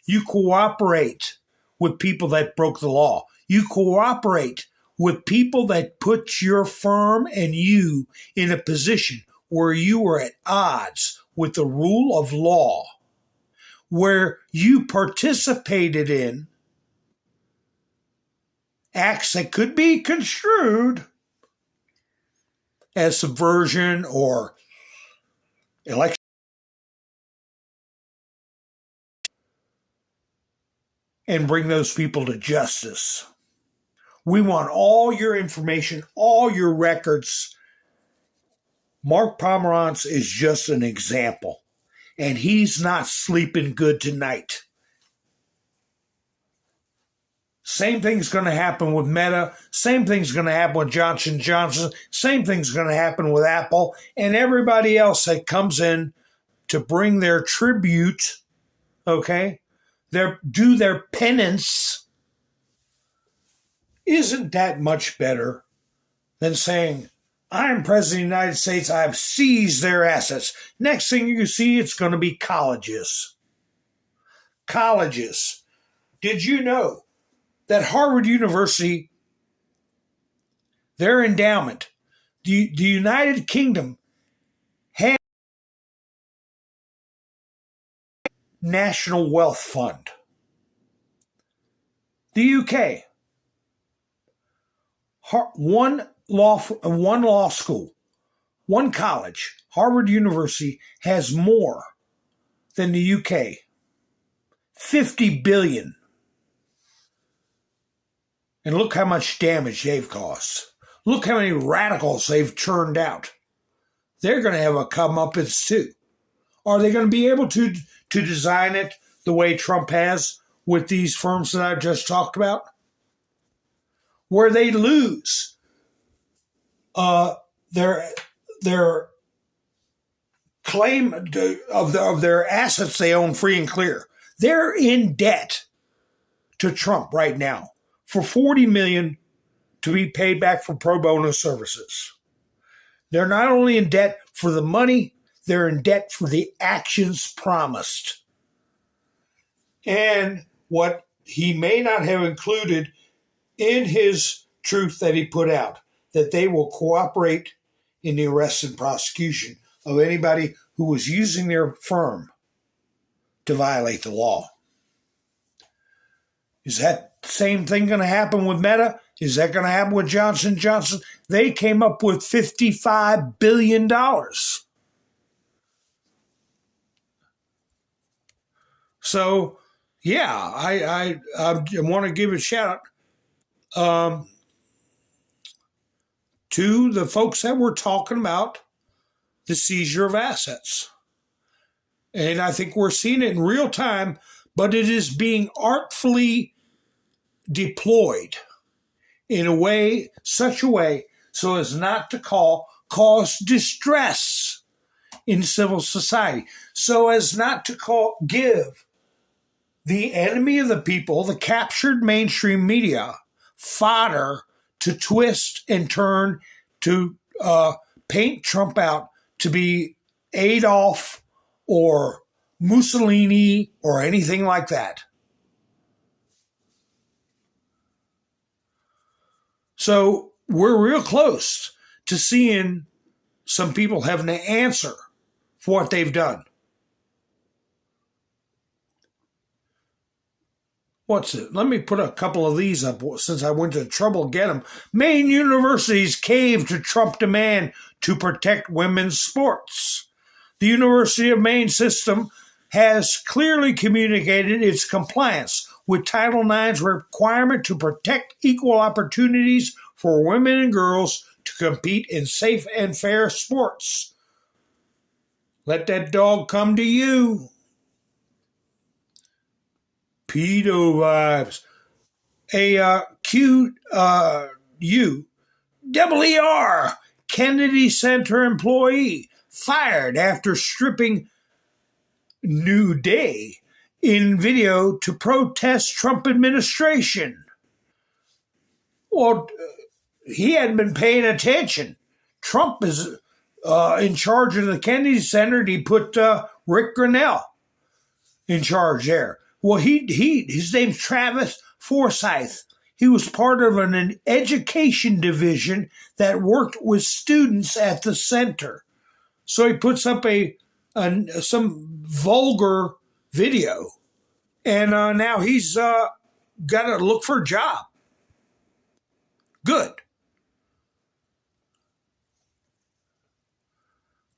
you cooperate with people that broke the law. You cooperate with people that put your firm and you in a position where you were at odds with the rule of law, where you participated in acts that could be construed as subversion or election. And bring those people to justice. We want all your information, all your records. Mark Pomerantz is just an example, and he's not sleeping good tonight. Same thing's going to happen with Meta. Same thing's going to happen with Johnson & Johnson. Same thing's going to happen with Apple and everybody else that comes in to bring their tribute, okay? Do their penance. Isn't that much better than saying, I'm President of the United States, I've seized their assets. Next thing you see, it's going to be colleges. Colleges. Did you know that Harvard University, their endowment, the United Kingdom, has National Wealth Fund. The UK, one law school, one college, Harvard University, has more than the UK. 50 billion. And look how much damage they've caused. Look how many radicals they've churned out. They're going to have a comeuppance too. Are they going to be able to design it the way Trump has with these firms that I've just talked about? Where they lose their claim of their assets they own free and clear. They're in debt to Trump right now for $40 million to be paid back for pro bono services. They're not only in debt for the money, they're in debt for the actions promised. And what he may not have included in his truth that he put out, that they will cooperate in the arrest and prosecution of anybody who was using their firm to violate the law. Is that same thing going to happen with Meta? Is that going to happen with Johnson & Johnson? They came up with $55 billion. So, yeah, I want to give a shout out to the folks that were talking about the seizure of assets. And I think we're seeing it in real time, but it is being artfully deployed in a way, such a way, so as not to cause distress in civil society, so as not to give the enemy of the people, the captured mainstream media, fodder to twist and turn to paint Trump out to be Adolf or Mussolini or anything like that. So we're real close to seeing some people having to answer for what they've done. What's it? Let me put a couple of these up since I went to trouble to get them. Maine universities cave to Trump demand to protect women's sports. The University of Maine system has clearly communicated its compliance with Title IX's requirement to protect equal opportunities for women and girls to compete in safe and fair sports. Let that dog come to you. Pedo vibes. A QUER Kennedy Center employee fired after stripping New Day in video to protest Trump administration. Well, he hadn't been paying attention. Trump is in charge of the Kennedy Center, and he put Rick Grinnell in charge there. Well, his name's Travis Forsyth. He was part of an education division that worked with students at the center. So he puts up some vulgar video, and now he's got to look for a job. Good.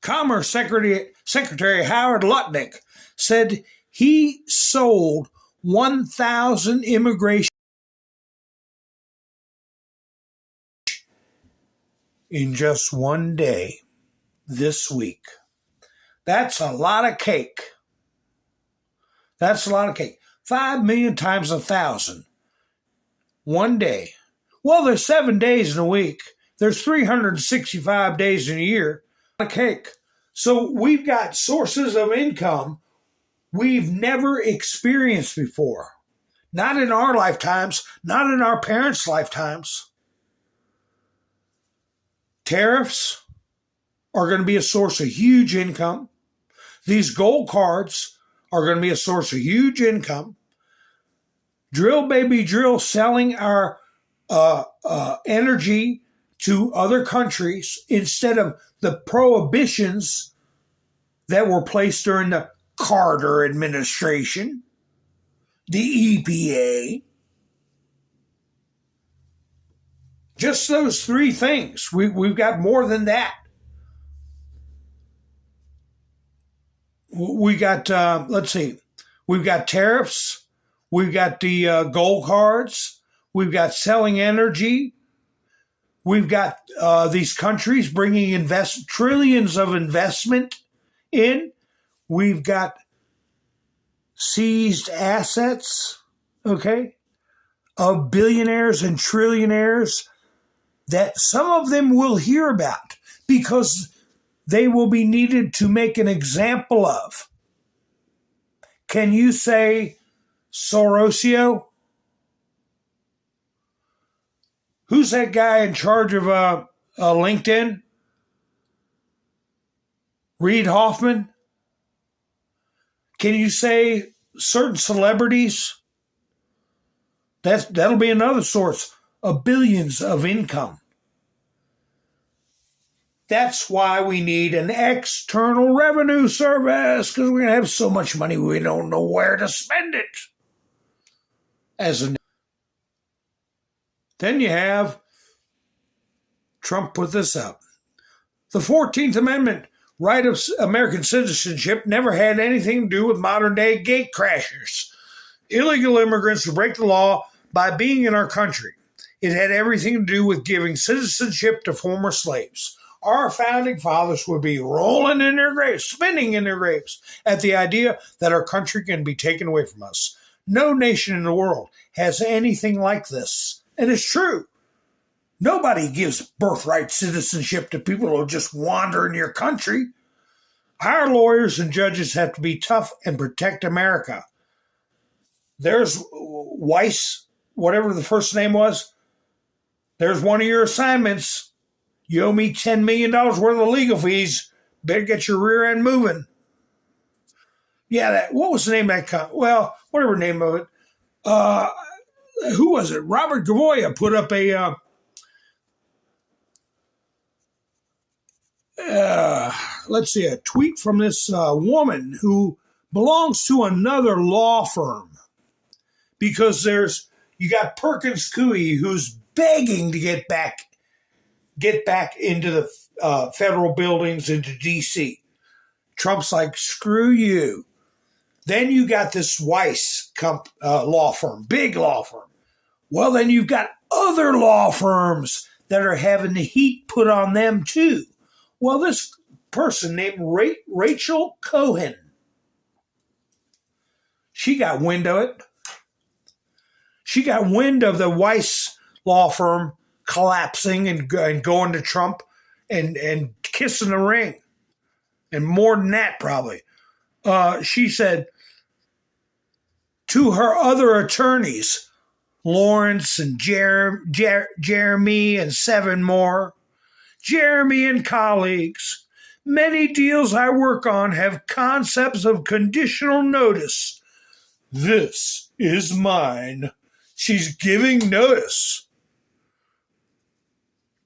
Commerce Secretary Howard Lutnick said he sold 1,000 immigration in just one day this week. That's a lot of cake. That's a lot of cake. 5 million times 1,000. One day. Well, there's 7 days in a week. There's 365 days in a year. A lot of cake. So we've got sources of income we've never experienced before. Not in our lifetimes, not in our parents' lifetimes. Tariffs are going to be a source of huge income. These gold cards are going to be a source of huge income. Drill, baby, drill, selling our energy to other countries instead of the prohibitions that were placed during the Carter administration, the EPA. Just those three things. We've got more than that. We got, let's see, we've got tariffs. We've got the gold cards. We've got selling energy. We've got these countries bringing trillions of investment in. We've got seized assets, okay, of billionaires and trillionaires that some of them will hear about because they will be needed to make an example of. Can you say Sorosio? Who's that guy in charge of LinkedIn? Reid Hoffman? Can you say certain celebrities? That'll be another source of billions of income. That's why we need an external revenue service, because we're going to have so much money we don't know where to spend it. Then you have, Trump put this up, the 14th Amendment, right of American citizenship, never had anything to do with modern-day gate crashers, illegal immigrants who break the law by being in our country. It had everything to do with giving citizenship to former slaves. Our founding fathers would be rolling in their graves, spinning in their graves at the idea that our country can be taken away from us. No nation in the world has anything like this. And it's true. Nobody gives birthright citizenship to people who just wander in your country. Our lawyers and judges have to be tough and protect America. There's Weiss, whatever the first name was. There's one of your assignments. You owe me $10 million worth of legal fees. Better get your rear end moving. Yeah, what was the name of that? Well, whatever the name of it. Who was it? Robert Gavoya put up a a tweet from this woman who belongs to another law firm, because you got Perkins Coie who's begging to get back into the federal buildings, into D.C. Trump's like, screw you. Then you got this Weiss law firm, big law firm. Well, then you've got other law firms that are having the heat put on them too. Well, this person named Rachel Cohen, she got wind of it. She got wind of the Weiss law firm collapsing and going to Trump and kissing the ring. And more than that, probably. She said to her other attorneys, Lawrence and Jeremy and 7 more, Jeremy and colleagues, many deals I work on have concepts of conditional notice. This is mine. She's giving notice.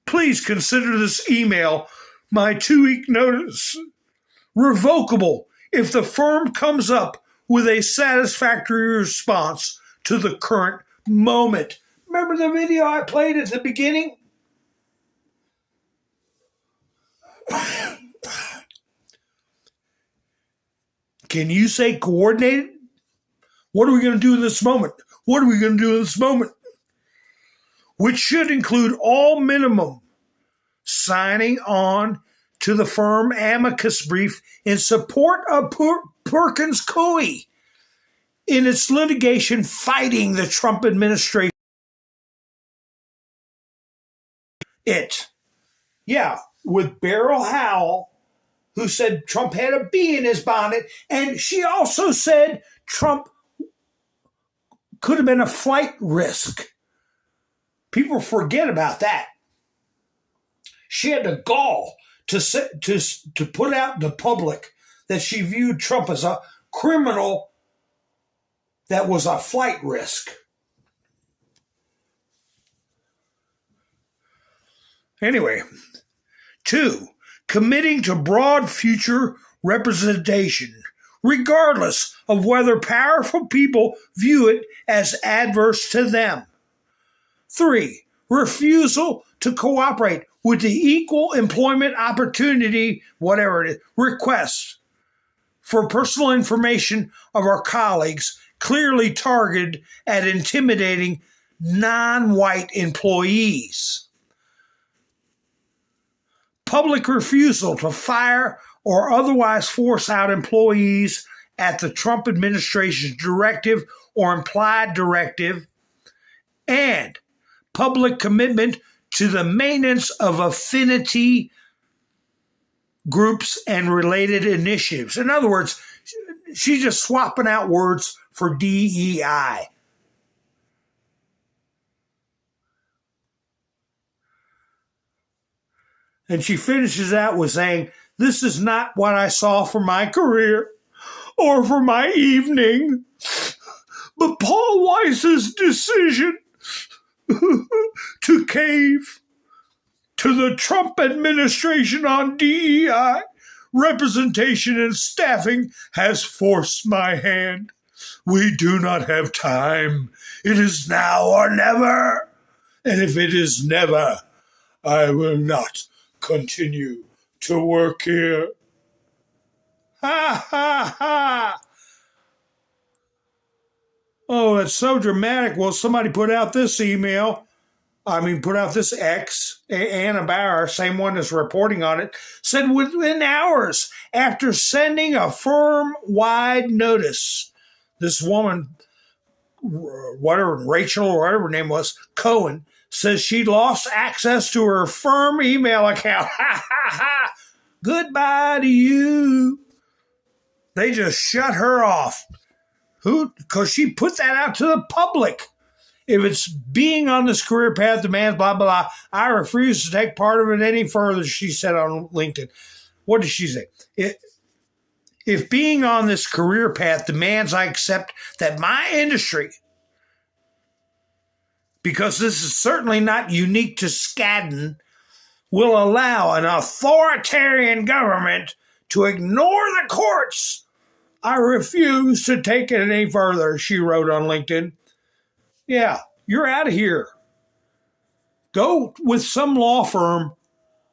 Please consider this email my 2-week notice. Revocable if the firm comes up with a satisfactory response to the current moment. remember the video I played at the beginning? Can you say coordinated? What are we going to do in this moment? What are we going to do in this moment? Which should include all minimum signing on to the firm amicus brief in support of Perkins Coie in its litigation fighting the Trump administration. With Beryl Howell, who said Trump had a bee in his bonnet, and she also said Trump could have been a flight risk. People forget about that. She had the gall to put out in the public that she viewed Trump as a criminal that was a flight risk. Anyway, 2, committing to broad future representation, regardless of whether powerful people view it as adverse to them. 3, refusal to cooperate with the equal employment opportunity, whatever it is, requests for personal information of our colleagues clearly targeted at intimidating non-white employees. Public refusal to fire or otherwise force out employees at the Trump administration's directive or implied directive, and public commitment to the maintenance of affinity groups and related initiatives. In other words, she's just swapping out words for DEI. And she finishes out with saying, "This is not what I saw for my career or for my evening, but Paul Weiss's decision to cave to the Trump administration on DEI representation and staffing has forced my hand. We do not have time. It is now or never. And if it is never, I will not continue to work here." Ha ha ha! Oh, it's so dramatic. Well, somebody put out this X, Anna Bauer, same one that's reporting on it, said within hours after sending a firm-wide notice, this woman, Rachel or whatever her name was, Cohen, says she lost access to her firm email account. Ha ha ha! Goodbye to you. They just shut her off. Who? Because she put that out to the public. If it's being on this career path demands blah, blah, blah, I refuse to take part of it any further, she said on LinkedIn. What did she say? If being on this career path demands I accept that my industry, because this is certainly not unique to Skadden, will allow an authoritarian government to ignore the courts, I refuse to take it any further, she wrote on LinkedIn. Yeah, you're out of here. Go with some law firm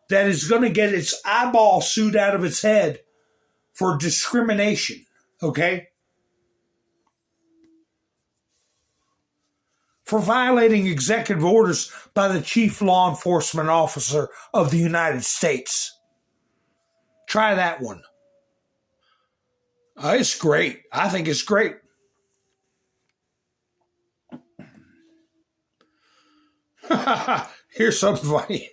that is going to get its eyeball suit out of its head for discrimination, okay? For violating executive orders by the chief law enforcement officer of the United States. Try that one. It's great. I think it's great. Here's something funny.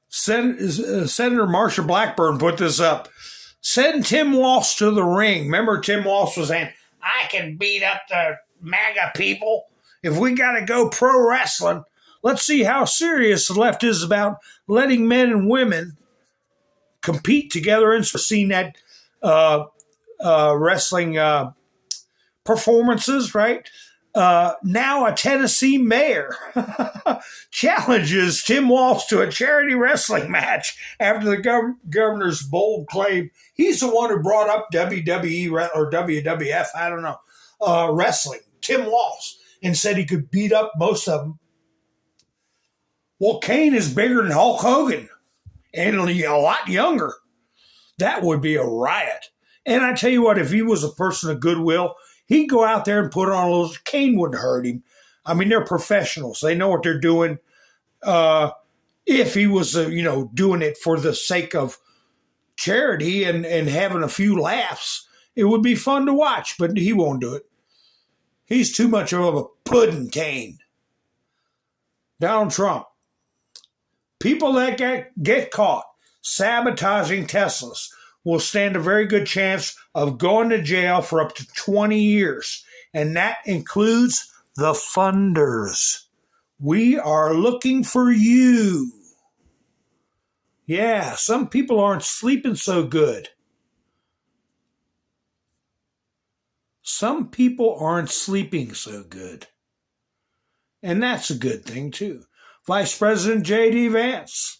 Senator Marsha Blackburn put this up. Send Tim Walsh to the ring. Remember Tim Walsh was saying, I can beat up the MAGA people. If we got to go pro wrestling, let's see how serious the left is about letting men and women compete together and seen that wrestling performances, right? Now a Tennessee mayor challenges Tim Walsh to a charity wrestling match after the governor's bold claim. He's the one who brought up WWE or WWF, I don't know, wrestling. Tim Walsh. and said he could beat up most of them. Well, Kane is bigger than Hulk Hogan and a lot younger. That would be a riot. And I tell you what, if he was a person of goodwill, he'd go out there and put on those. Kane wouldn't hurt him. I mean, they're professionals. They know what they're doing. If he was, doing it for the sake of charity and having a few laughs, it would be fun to watch, but he won't do it. He's too much of a pudding cane. Donald Trump. People that get caught sabotaging Teslas will stand a very good chance of going to jail for up to 20 years. And that includes the funders. We are looking for you. Yeah, some people aren't sleeping so good. Some people aren't sleeping so good. And that's a good thing, too. Vice President J.D. Vance.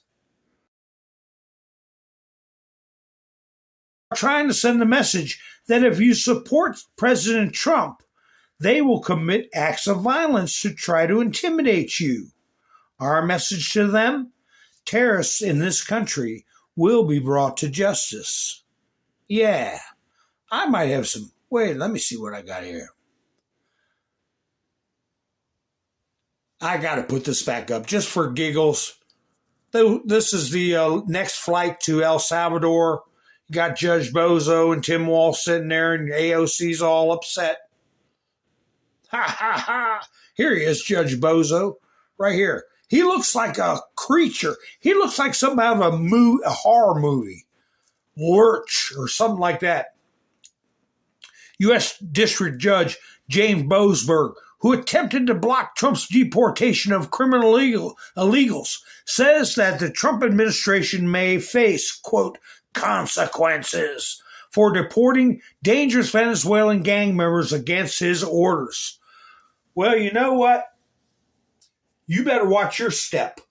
Trying to send the message that if you support President Trump, they will commit acts of violence to try to intimidate you. Our message to them? Terrorists in this country will be brought to justice. Yeah, I might have some. Wait, let me see what I got here. I got to put this back up just for giggles. This is the next flight to El Salvador. You got Judge Bozo and Tim Walz sitting there, and AOC's all upset. Ha, ha, ha. Here he is, Judge Bozo, right here. He looks like a creature. He looks like something out of a horror movie. Lurch or something like that. U.S. District Judge James Boasberg, who attempted to block Trump's deportation of criminal illegals, says that the Trump administration may face, quote, consequences for deporting dangerous Venezuelan gang members against his orders. Well, you know what? You better watch your step.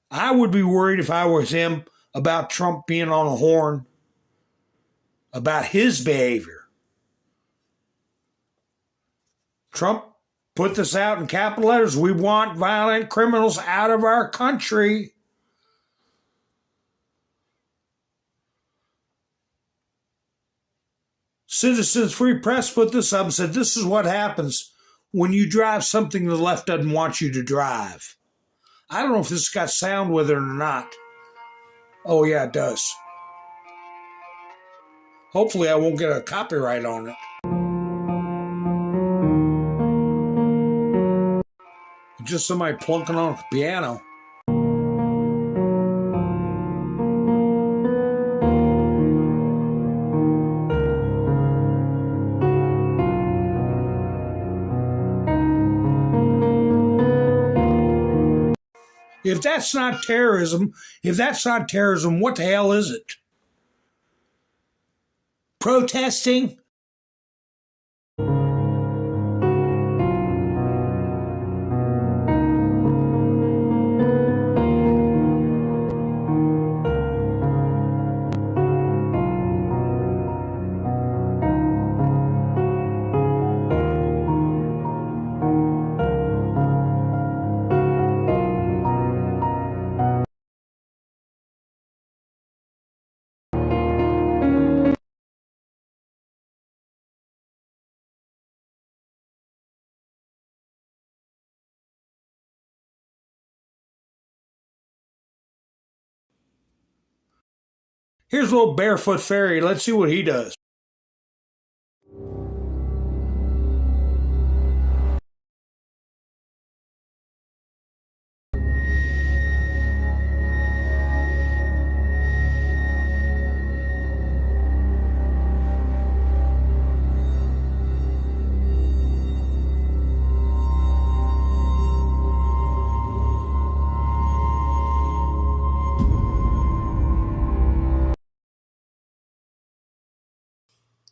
I would be worried if I was him about Trump being on a horn about his behavior. Trump put this out in capital letters. We want violent criminals out of our country. Citizens Free Press put this up and said, this is what happens when you drive something the left doesn't want you to drive. I don't know if this got sound with it or not. Oh, yeah, it does. Hopefully I won't get a copyright on it. Just somebody plunking on a piano. If that's not terrorism, what the hell is it? Protesting? Here's a little barefoot fairy. Let's see what he does.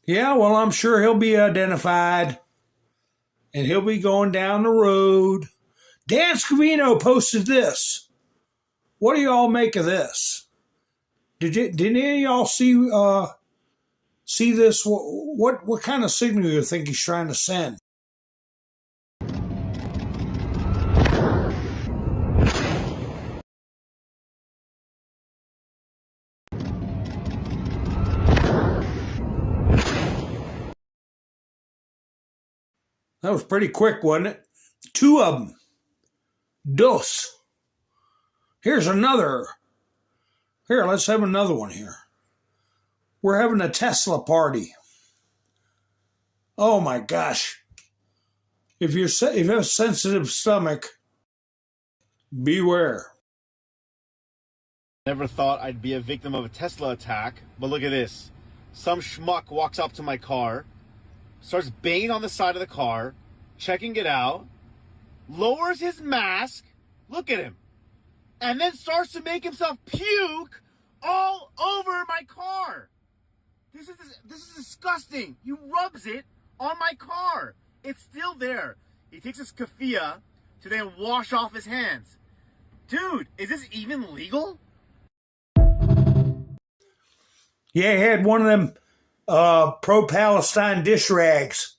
Yeah, well, I'm sure he'll be identified, and he'll be going down the road. Dan Scavino posted this. What do y'all make of this? Did any of y'all see see this? What kind of signal do you think he's trying to send? That was pretty quick, wasn't it? 2 of them. Dos. Here's another. Here, let's have another one here. We're having a Tesla party. Oh my gosh. If you have a sensitive stomach, beware. Never thought I'd be a victim of a Tesla attack, but look at this. Some schmuck walks up to my car, starts banging on the side of the car, checking it out, lowers his mask, look at him, and then starts to make himself puke all over my car. This is disgusting. He rubs it on my car. It's still there. He takes his keffiyeh to then wash off his hands. Dude, is this even legal? Yeah, he had one of them pro-Palestine dish rags.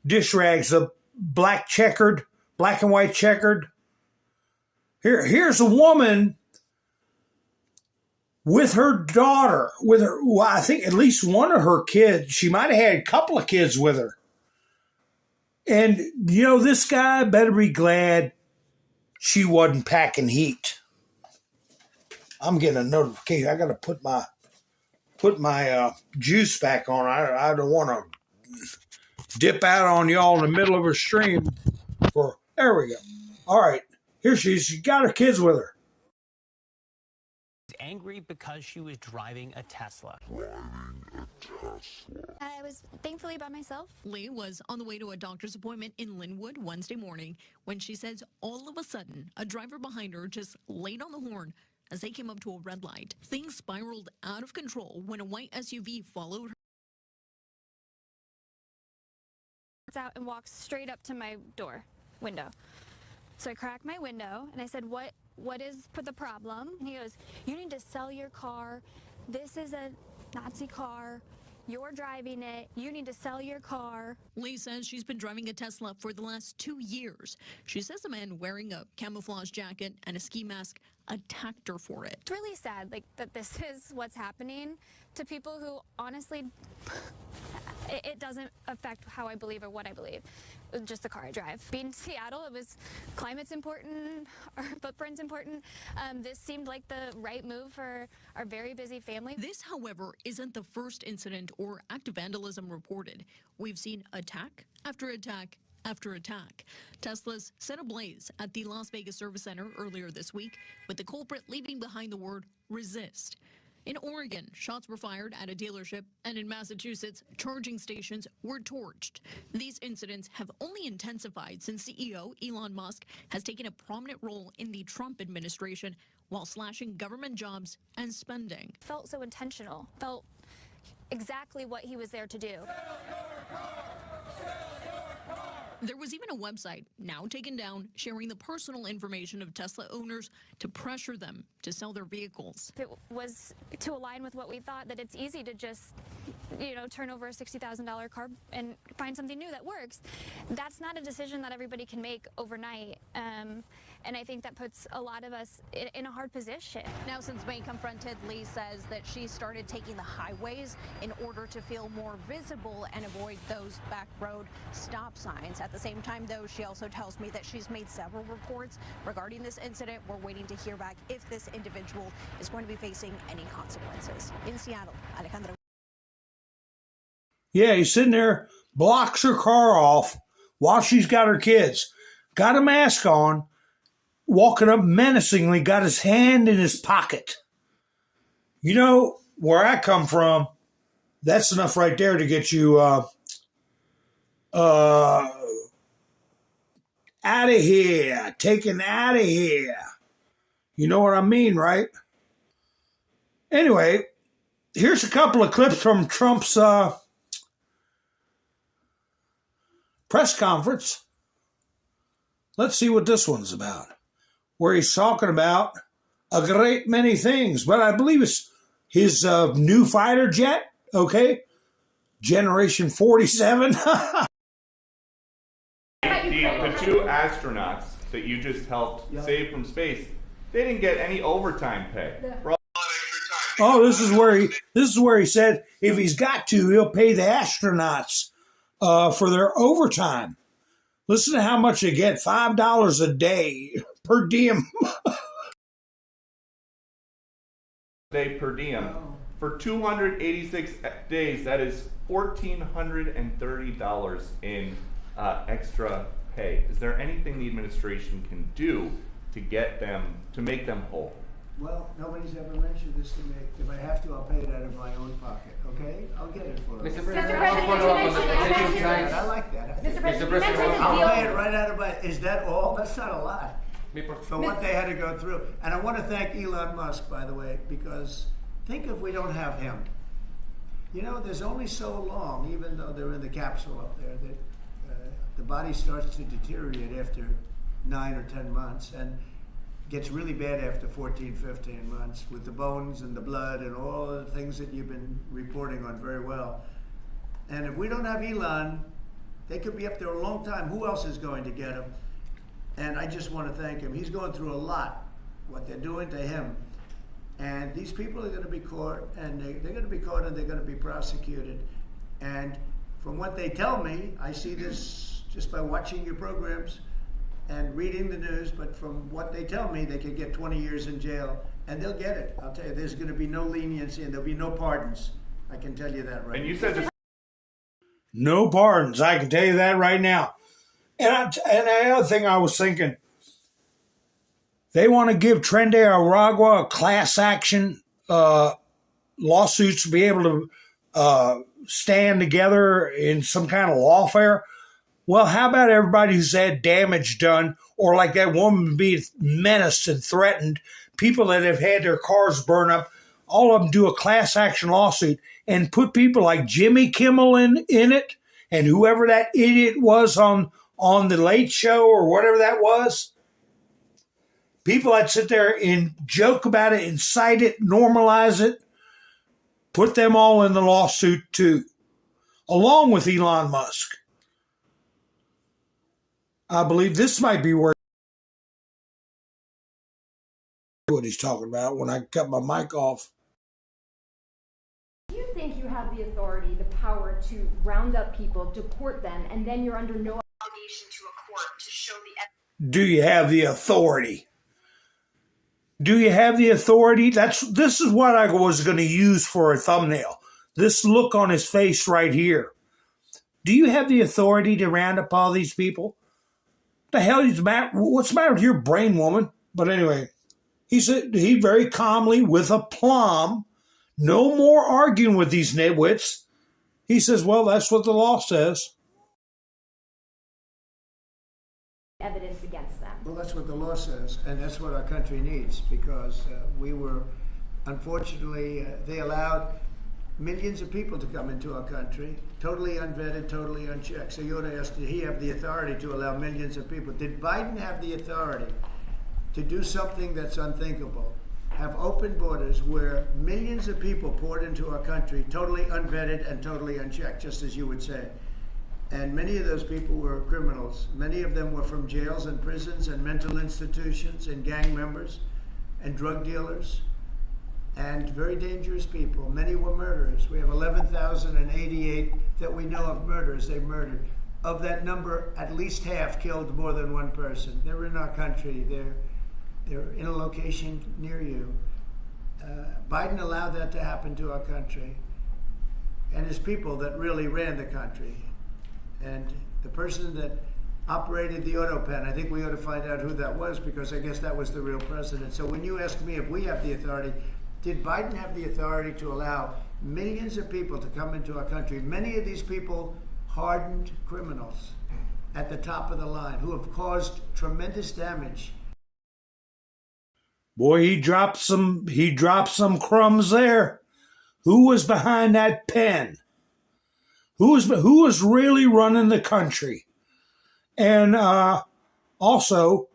The black and white checkered. Here's a woman with her daughter, I think at least one of her kids. She might have had a couple of kids with her. And, this guy better be glad she wasn't packing heat. I'm getting a notification. I got to put my juice back on. I don't want to dip out on y'all in the middle of her stream. There we go. All right. Here she is. She got her kids with her. Angry because she was driving a Tesla. I was thankfully by myself. Lee was on the way to a doctor's appointment in Linwood Wednesday morning when she says all of a sudden a driver behind her just laid on the horn as they came up to a red light. Things spiraled out of control when a white SUV followed her Out and walks straight up to my window. So I cracked my window and I said, what is the problem? And he goes, you need to sell your car. This is a Nazi car. You're driving it. You need to sell your car. Lee says she's been driving a Tesla for the last 2 years. She says a man wearing a camouflage jacket and a ski mask attacked her for it. It's really sad, that this is what's happening to people who honestly, it doesn't affect how I believe or what I believe. Just the car I drive. Being in Seattle, climate's important, our footprint's important. This seemed like the right move for our very busy family. This, however, isn't the first incident or act of vandalism reported. We've seen attack after attack after attack. Teslas set ablaze at the Las Vegas Service Center earlier this week, with the culprit leaving behind the word resist. In Oregon, shots were fired at a dealership, and in Massachusetts, charging stations were torched. These incidents have only intensified since CEO Elon Musk has taken a prominent role in the Trump administration while slashing government jobs and spending. Felt so intentional, felt exactly what he was there to do. There was even a website, now taken down, sharing the personal information of Tesla owners to pressure them to sell their vehicles. If it was to align with what we thought, that it's easy to just, turn over a $60,000 car and find something new that works. That's not a decision that everybody can make overnight. And I think that puts a lot of us in a hard position. Now, since May confronted, Lee says that she started taking the highways in order to feel more visible and avoid those back road stop signs. At the same time, though, she also tells me that she's made several reports regarding this incident. We're waiting to hear back if this individual is going to be facing any consequences. In Seattle, Alejandra. Yeah, he's sitting there, blocks her car off while she's got her kids, got a mask on, walking up menacingly, got his hand in his pocket. Where I come from, that's enough right there to get you out of here, taken out of here. You know what I mean, right? Anyway, here's a couple of clips from Trump's press conference. Let's see what this one's about, where he's talking about a great many things, but I believe it's his new fighter jet, okay? Generation 47. The two astronauts that you just helped save from space, they didn't get any overtime pay. Oh, this is where he said if he's got to, he'll pay the astronauts for their overtime. Listen to how much they get: $5 a day per diem. Day per diem for 286 days. That is $1,430 in extra pay. Is there anything the administration can do to get them to make them whole? Well, nobody's ever mentioned this to me. If I have to, I'll pay it out of my own pocket. Okay, I'll get it for them. Mr. President, I like that. Mr. President, I'll pay it right out of my. Is that all? That's not a lot for what they had to go through. And I want to thank Elon Musk, by the way, because think if we don't have him. You know, there's only so long, even though they're in the capsule up there, that the body starts to deteriorate after 9 or 10 months and gets really bad after 14, 15 months with the bones and the blood and all the things that you've been reporting on very well. And if we don't have Elon, they could be up there a long time. Who else is going to get him? And I just want to thank him. He's going through a lot, what they're doing to him. And these people are going to be caught, and they're going to be caught, and they're going to be prosecuted. And from what they tell me, I see this just by watching your programs and reading the news, but from what they tell me, they could get 20 years in jail, and they'll get it. I'll tell you, there's going to be no leniency, and there'll be no pardons. I can tell you that right now. And you said no pardons. I can tell you that right now. And the other thing I was thinking, they want to give Tren Aragua a class action lawsuits to be able to stand together in some kind of lawfare. Well, how about everybody who's had damage done, or like that woman being menaced and threatened, people that have had their cars burned up, all of them do a class action lawsuit and put people like Jimmy Kimmel in it and whoever that idiot was on the Late Show or whatever that was. People that sit there and joke about it, incite it, normalize it, put them all in the lawsuit too, along with Elon Musk. I believe this might be where what he's talking about when I cut my mic off. Do you think you have the authority, the power to round up people, deport them, and then you're under no obligation to a court to show the evidence? Do you have the authority? Do you have the authority? This is what I was going to use for a thumbnail. This look on his face right here. Do you have the authority to round up all these people? The hell is the matter? What's the matter with your brain, woman? But anyway, he said he very calmly, with aplomb, no more arguing with these nitwits. He says, well, that's what the law says. Evidence against them. Well, that's what the law says, and that's what our country needs, because we were, unfortunately, they allowed millions of people to come into our country, totally unvetted, totally unchecked. So you ought to ask, did he have the authority to allow millions of people? Did Biden have the authority to do something that's unthinkable? Have open borders where millions of people poured into our country, totally unvetted and totally unchecked, just as you would say. And many of those people were criminals. Many of them were from jails and prisons and mental institutions and gang members and drug dealers and very dangerous people. Many were murderers. We have 11,088 that we know of murders they murdered. Of that number, at least half killed more than one person. They're in our country. They're in a location near you. Biden allowed that to happen to our country. And his people that really ran the country. And the person that operated the auto pen, I think we ought to find out who that was, because I guess that was the real president. So when you ask me if we have the authority, did Biden have the authority to allow millions of people to come into our country? Many of these people, hardened criminals at the top of the line who have caused tremendous damage. Boy, he dropped some crumbs there. Who was behind that pen? Who was really running the country? And also,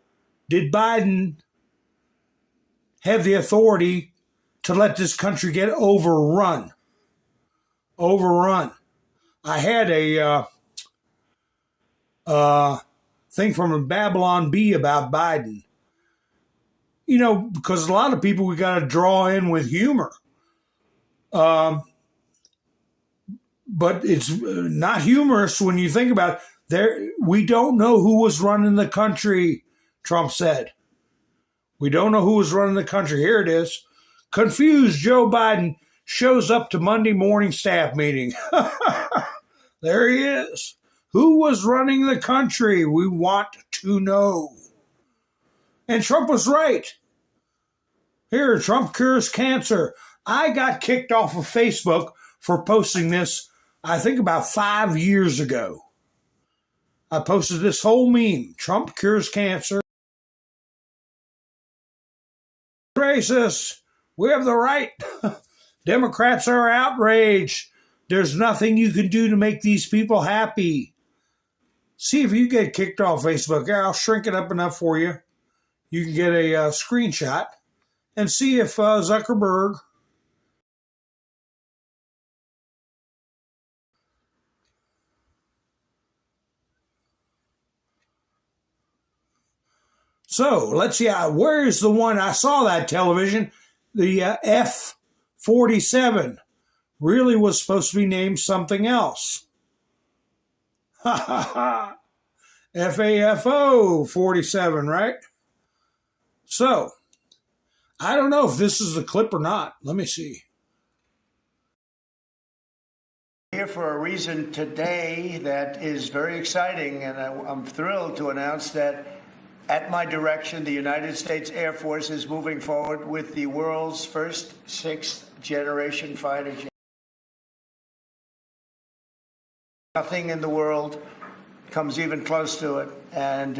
did Biden have the authority to let this country get overrun? I had a thing from Babylon Bee about Biden. Because a lot of people we got to draw in with humor. But it's not humorous when you think about it. We don't know who was running the country, Trump said. We don't know who was running the country. Here it is. Confused Joe Biden shows up to Monday morning staff meeting. There he is. Who was running the country? We want to know. And Trump was right. Here, Trump cures cancer. I got kicked off of Facebook for posting this, I think about 5 years ago. I posted this whole meme. Trump cures cancer. Racist. We have the right. Democrats are outraged. There's nothing you can do to make these people happy. See if you get kicked off Facebook. I'll shrink it up enough for you. You can get a screenshot and see if Zuckerberg So let's see. Where is the one? I saw that television. The F-47 really was supposed to be named something else. Ha ha ha. FAFO 47, right? So, I don't know if this is the clip or not. Let me see. Here for a reason today that is very exciting, and I'm thrilled to announce that at my direction, the United States Air Force is moving forward with the world's first sixth-generation fighter jet. Nothing in the world comes even close to it, and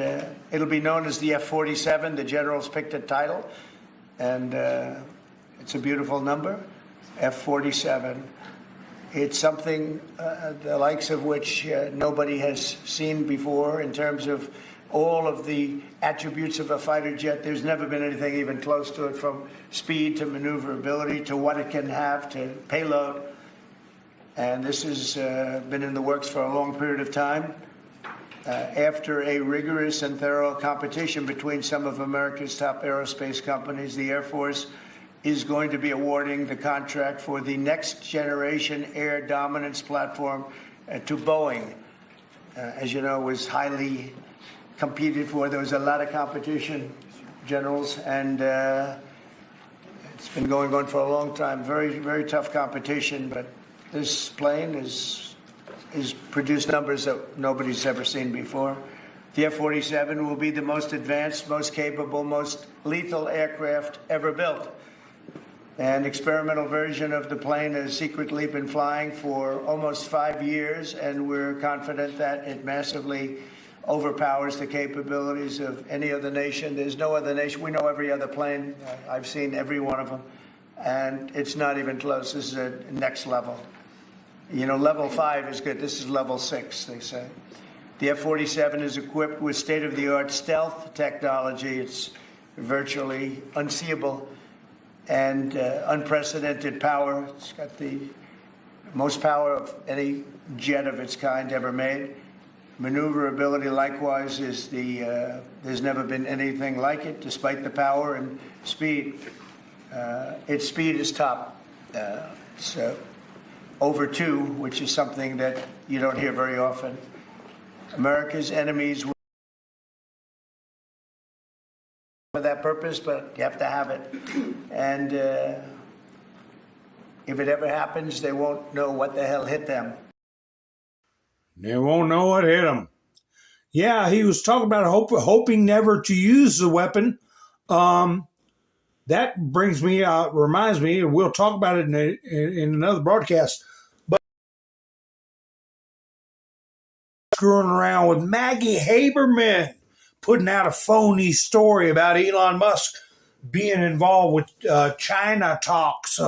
it'll be known as the F-47. The generals picked a title, and it's a beautiful number, F-47. It's something the likes of which nobody has seen before in terms of all of the attributes of a fighter jet. There's never been anything even close to it, from speed to maneuverability to what it can have to payload. And this has been in the works for a long period of time. After a rigorous and thorough competition between some of America's top aerospace companies, the Air Force is going to be awarding the contract for the next generation air dominance platform to Boeing. As you know, it was highly competed for. There was a lot of competition, generals, and it's been going on for a long time. Very, very tough competition, but this plane is produced numbers that nobody's ever seen before. The F-47 will be the most advanced, most capable, most lethal aircraft ever built. An experimental version of the plane has secretly been flying for almost 5 years, and we're confident that it massively overpowers the capabilities of any other nation. There's no other nation. We know every other plane. I've seen every one of them, and it's not even close. This is a next level. You know, level 5 is good. This is level 6, they say. The F-47 is equipped with state-of-the-art stealth technology. It's virtually unseeable and unprecedented power. It's got the most power of any jet of its kind ever made. Maneuverability, likewise, is there's never been anything like it, despite the power and speed. Its speed is top. It's over 2, which is something that you don't hear very often. America's enemies will for that purpose, but you have to have it. And if it ever happens, they won't know what the hell hit them. They won't know what hit them. Yeah, he was talking about hoping never to use the weapon. That brings me, reminds me, and we'll talk about it in another broadcast, but screwing around with Maggie Haberman, putting out a phony story about Elon Musk being involved with China talks.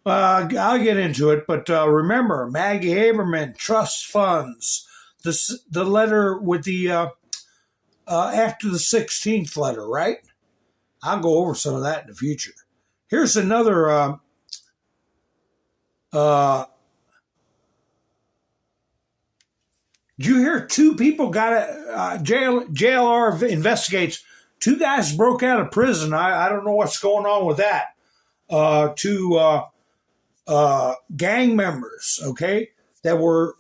I'll get into it, but remember, Maggie Haberman, trust funds, the letter with the, after the 16th letter, right? I'll go over some of that in the future. Here's another Did you hear 2 people got JLR investigates 2 guys broke out of prison. I don't know what's going on with that. 2 gang members, okay, that were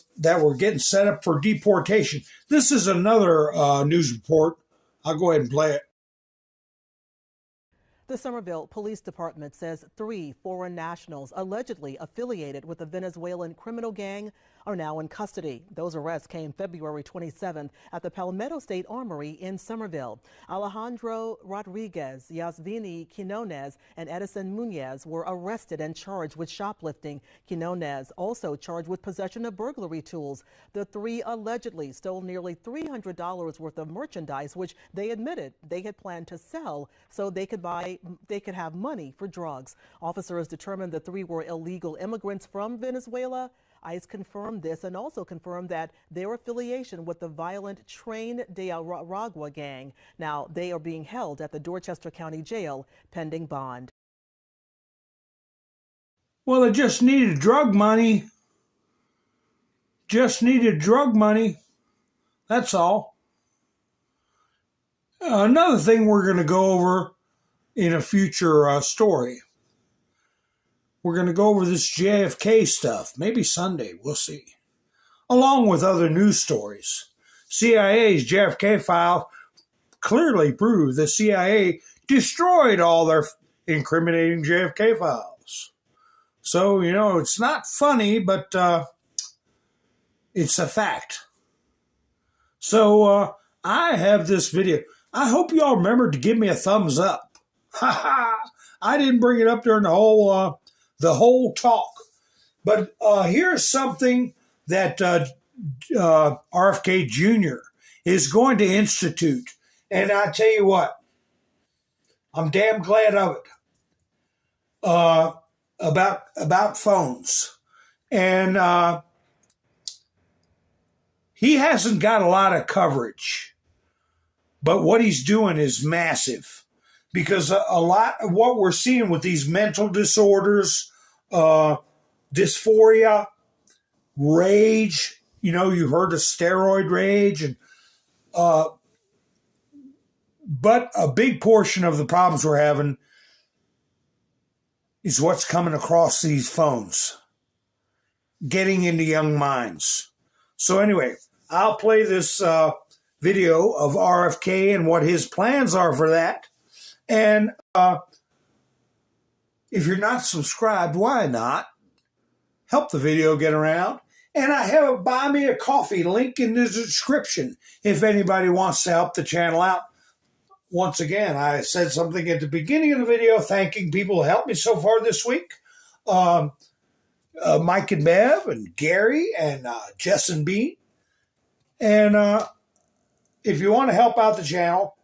getting set up for deportation. This is another news report. I'll go ahead and play it. The Somerville Police Department says 3 foreign nationals allegedly affiliated with the Venezuelan criminal gang are now in custody. Those arrests came February 27th at the Palmetto State Armory in Somerville. Alejandro Rodriguez, Yasvini Quinones, and Edison Munez were arrested and charged with shoplifting. Quinones also charged with possession of burglary tools. The 3 allegedly stole nearly $300 worth of merchandise, which they admitted they had planned to sell so they could have money for drugs. Officers determined the 3 were illegal immigrants from Venezuela. ICE confirmed this and also confirmed that their affiliation with the violent Tren de Aragua gang. Now, they are being held at the Dorchester County Jail pending bond. Well, they just needed drug money. Just needed drug money. That's all. Another thing we're going to go over in a future story. We're going to go over this JFK stuff, maybe Sunday, we'll see, along with other news stories. CIA's JFK file clearly proved the CIA destroyed all their incriminating JFK files. So, you know, it's not funny, but it's a fact. So I have this video. I hope you all remember to give me a thumbs up. I didn't bring it up during the whole talk. But here's something that RFK Jr. is going to institute. And I tell you what, I'm damn glad of it. About phones. And he hasn't got a lot of coverage. But what he's doing is massive. Because a lot of what we're seeing with these mental disorders, dysphoria, rage, you know, you heard of steroid rage, and but a big portion of the problems we're having is what's coming across these phones, getting into young minds. So anyway, I'll play this video of RFK and what his plans are for that. And if you're not subscribed, why not? Help the video get around. And I have a Buy Me a Coffee link in the description if anybody wants to help the channel out. Once again, I said something at the beginning of the video thanking people who helped me so far this week. Mike and Bev and Gary and Jess and Bean. And if you want to help out the channel,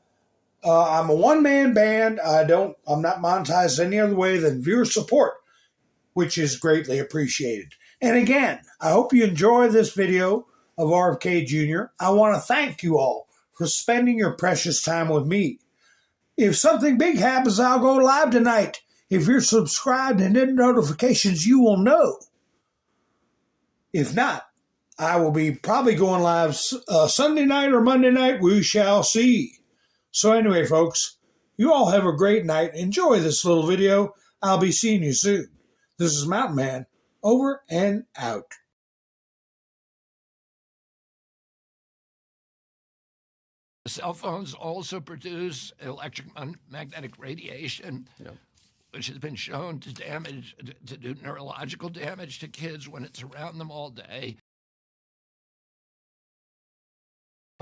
I'm a one-man band. I'm not monetized any other way than viewer support, which is greatly appreciated. And again, I hope you enjoy this video of RFK Jr. I want to thank you all for spending your precious time with me. If something big happens, I'll go live tonight. If you're subscribed and hit notifications, you will know. If not, I will be probably going live Sunday night or Monday night. We shall see. So anyway, folks, you all have a great night. Enjoy this little video. I'll be seeing you soon. This is Mountain Man, over and out. Cell phones also produce electromagnetic radiation, which has been shown to do neurological damage to kids when it's around them all day.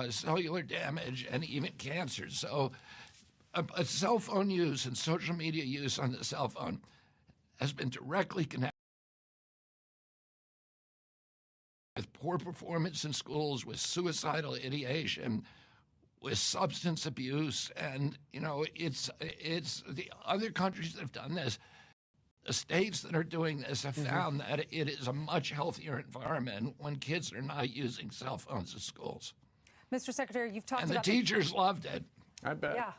Cellular damage and even cancer. So a cell phone use and social media use on the cell phone has been directly connected with poor performance in schools, with suicidal ideation, with substance abuse. And, you know, it's the other countries that have done this. The states that are doing this have found that it is a much healthier environment when kids are not using cell phones in schools. Mr. Secretary, you've talked about... And the teachers loved it. I bet. Yeah.